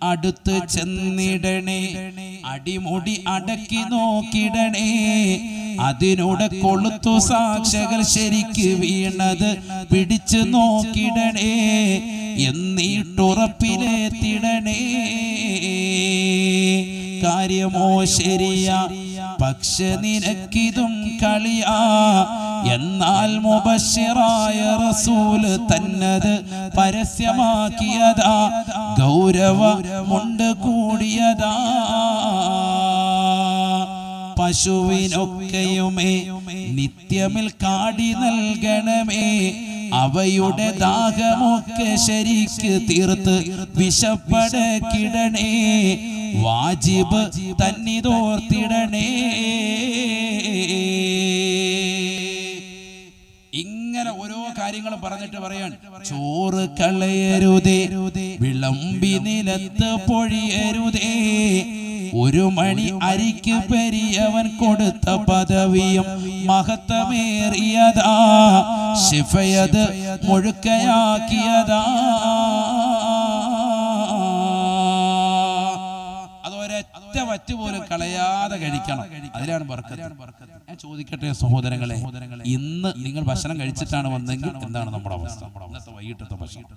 അടുത്ത് ചെന്നിടണേ, അടിമുടി അടക്കി നോക്കിടണേ, അതിനൂടെ കൊളുത്തു സാക്ഷകൾ ശരിക്ക് വീണത് പിടിച്ചു നോക്കിടണേ, എന്നിട്ടുറപ്പിലെത്തിടണേ. കാര്യമോ ശരിയാ, പക്ഷെ നിനക്കിതും കളിയാ, എന്നാൽ മുബശ്ശിറായ റസൂല് തന്നത് പരസ്യമാക്കിയതാ, ഗൗരവമുണ്ട് കൂടിയതാ. പശുവിനൊക്കെയുമേ നിത്യമിൽ കാടി നൽകണമേ, അവയുടെ ദാഹമൊക്കെ ശരിക്ക് തീർത്ത് വിശപ്പടക്കിടണേ, വാജിബ് തന്നിതോർത്തിടണേ. ഇങ്ങനെ ഓരോ കാര്യങ്ങളും പറഞ്ഞിട്ട് പറയാൻ, ചോറ് കളയരുതേ, വിളമ്പി നിലത്ത് പൊഴിയരുതേ, ഒരു മണി അരിക്ക് പെരിയവൻ കൊടുത്ത പദവിയും മഹത്വമേറിയതാ, ശിഫയത് മുഴുക്കയാക്കിയതാ. അതൊരൊറ്റ വറ്റ് പോലും കളയാതെ കഴിക്കണം. അതിലാണ് ബർക്കത്ത്. ഞാൻ ചോദിക്കട്ടെ സഹോദരങ്ങളെ, ഇന്ന് നിങ്ങൾ ഭക്ഷണം കഴിച്ചിട്ടാണ് വന്നെങ്കിൽ എന്താണ് നമ്മുടെ അവസ്ഥ? ഇന്നത്തെ വൈകിട്ടത്തെ ഭക്ഷണം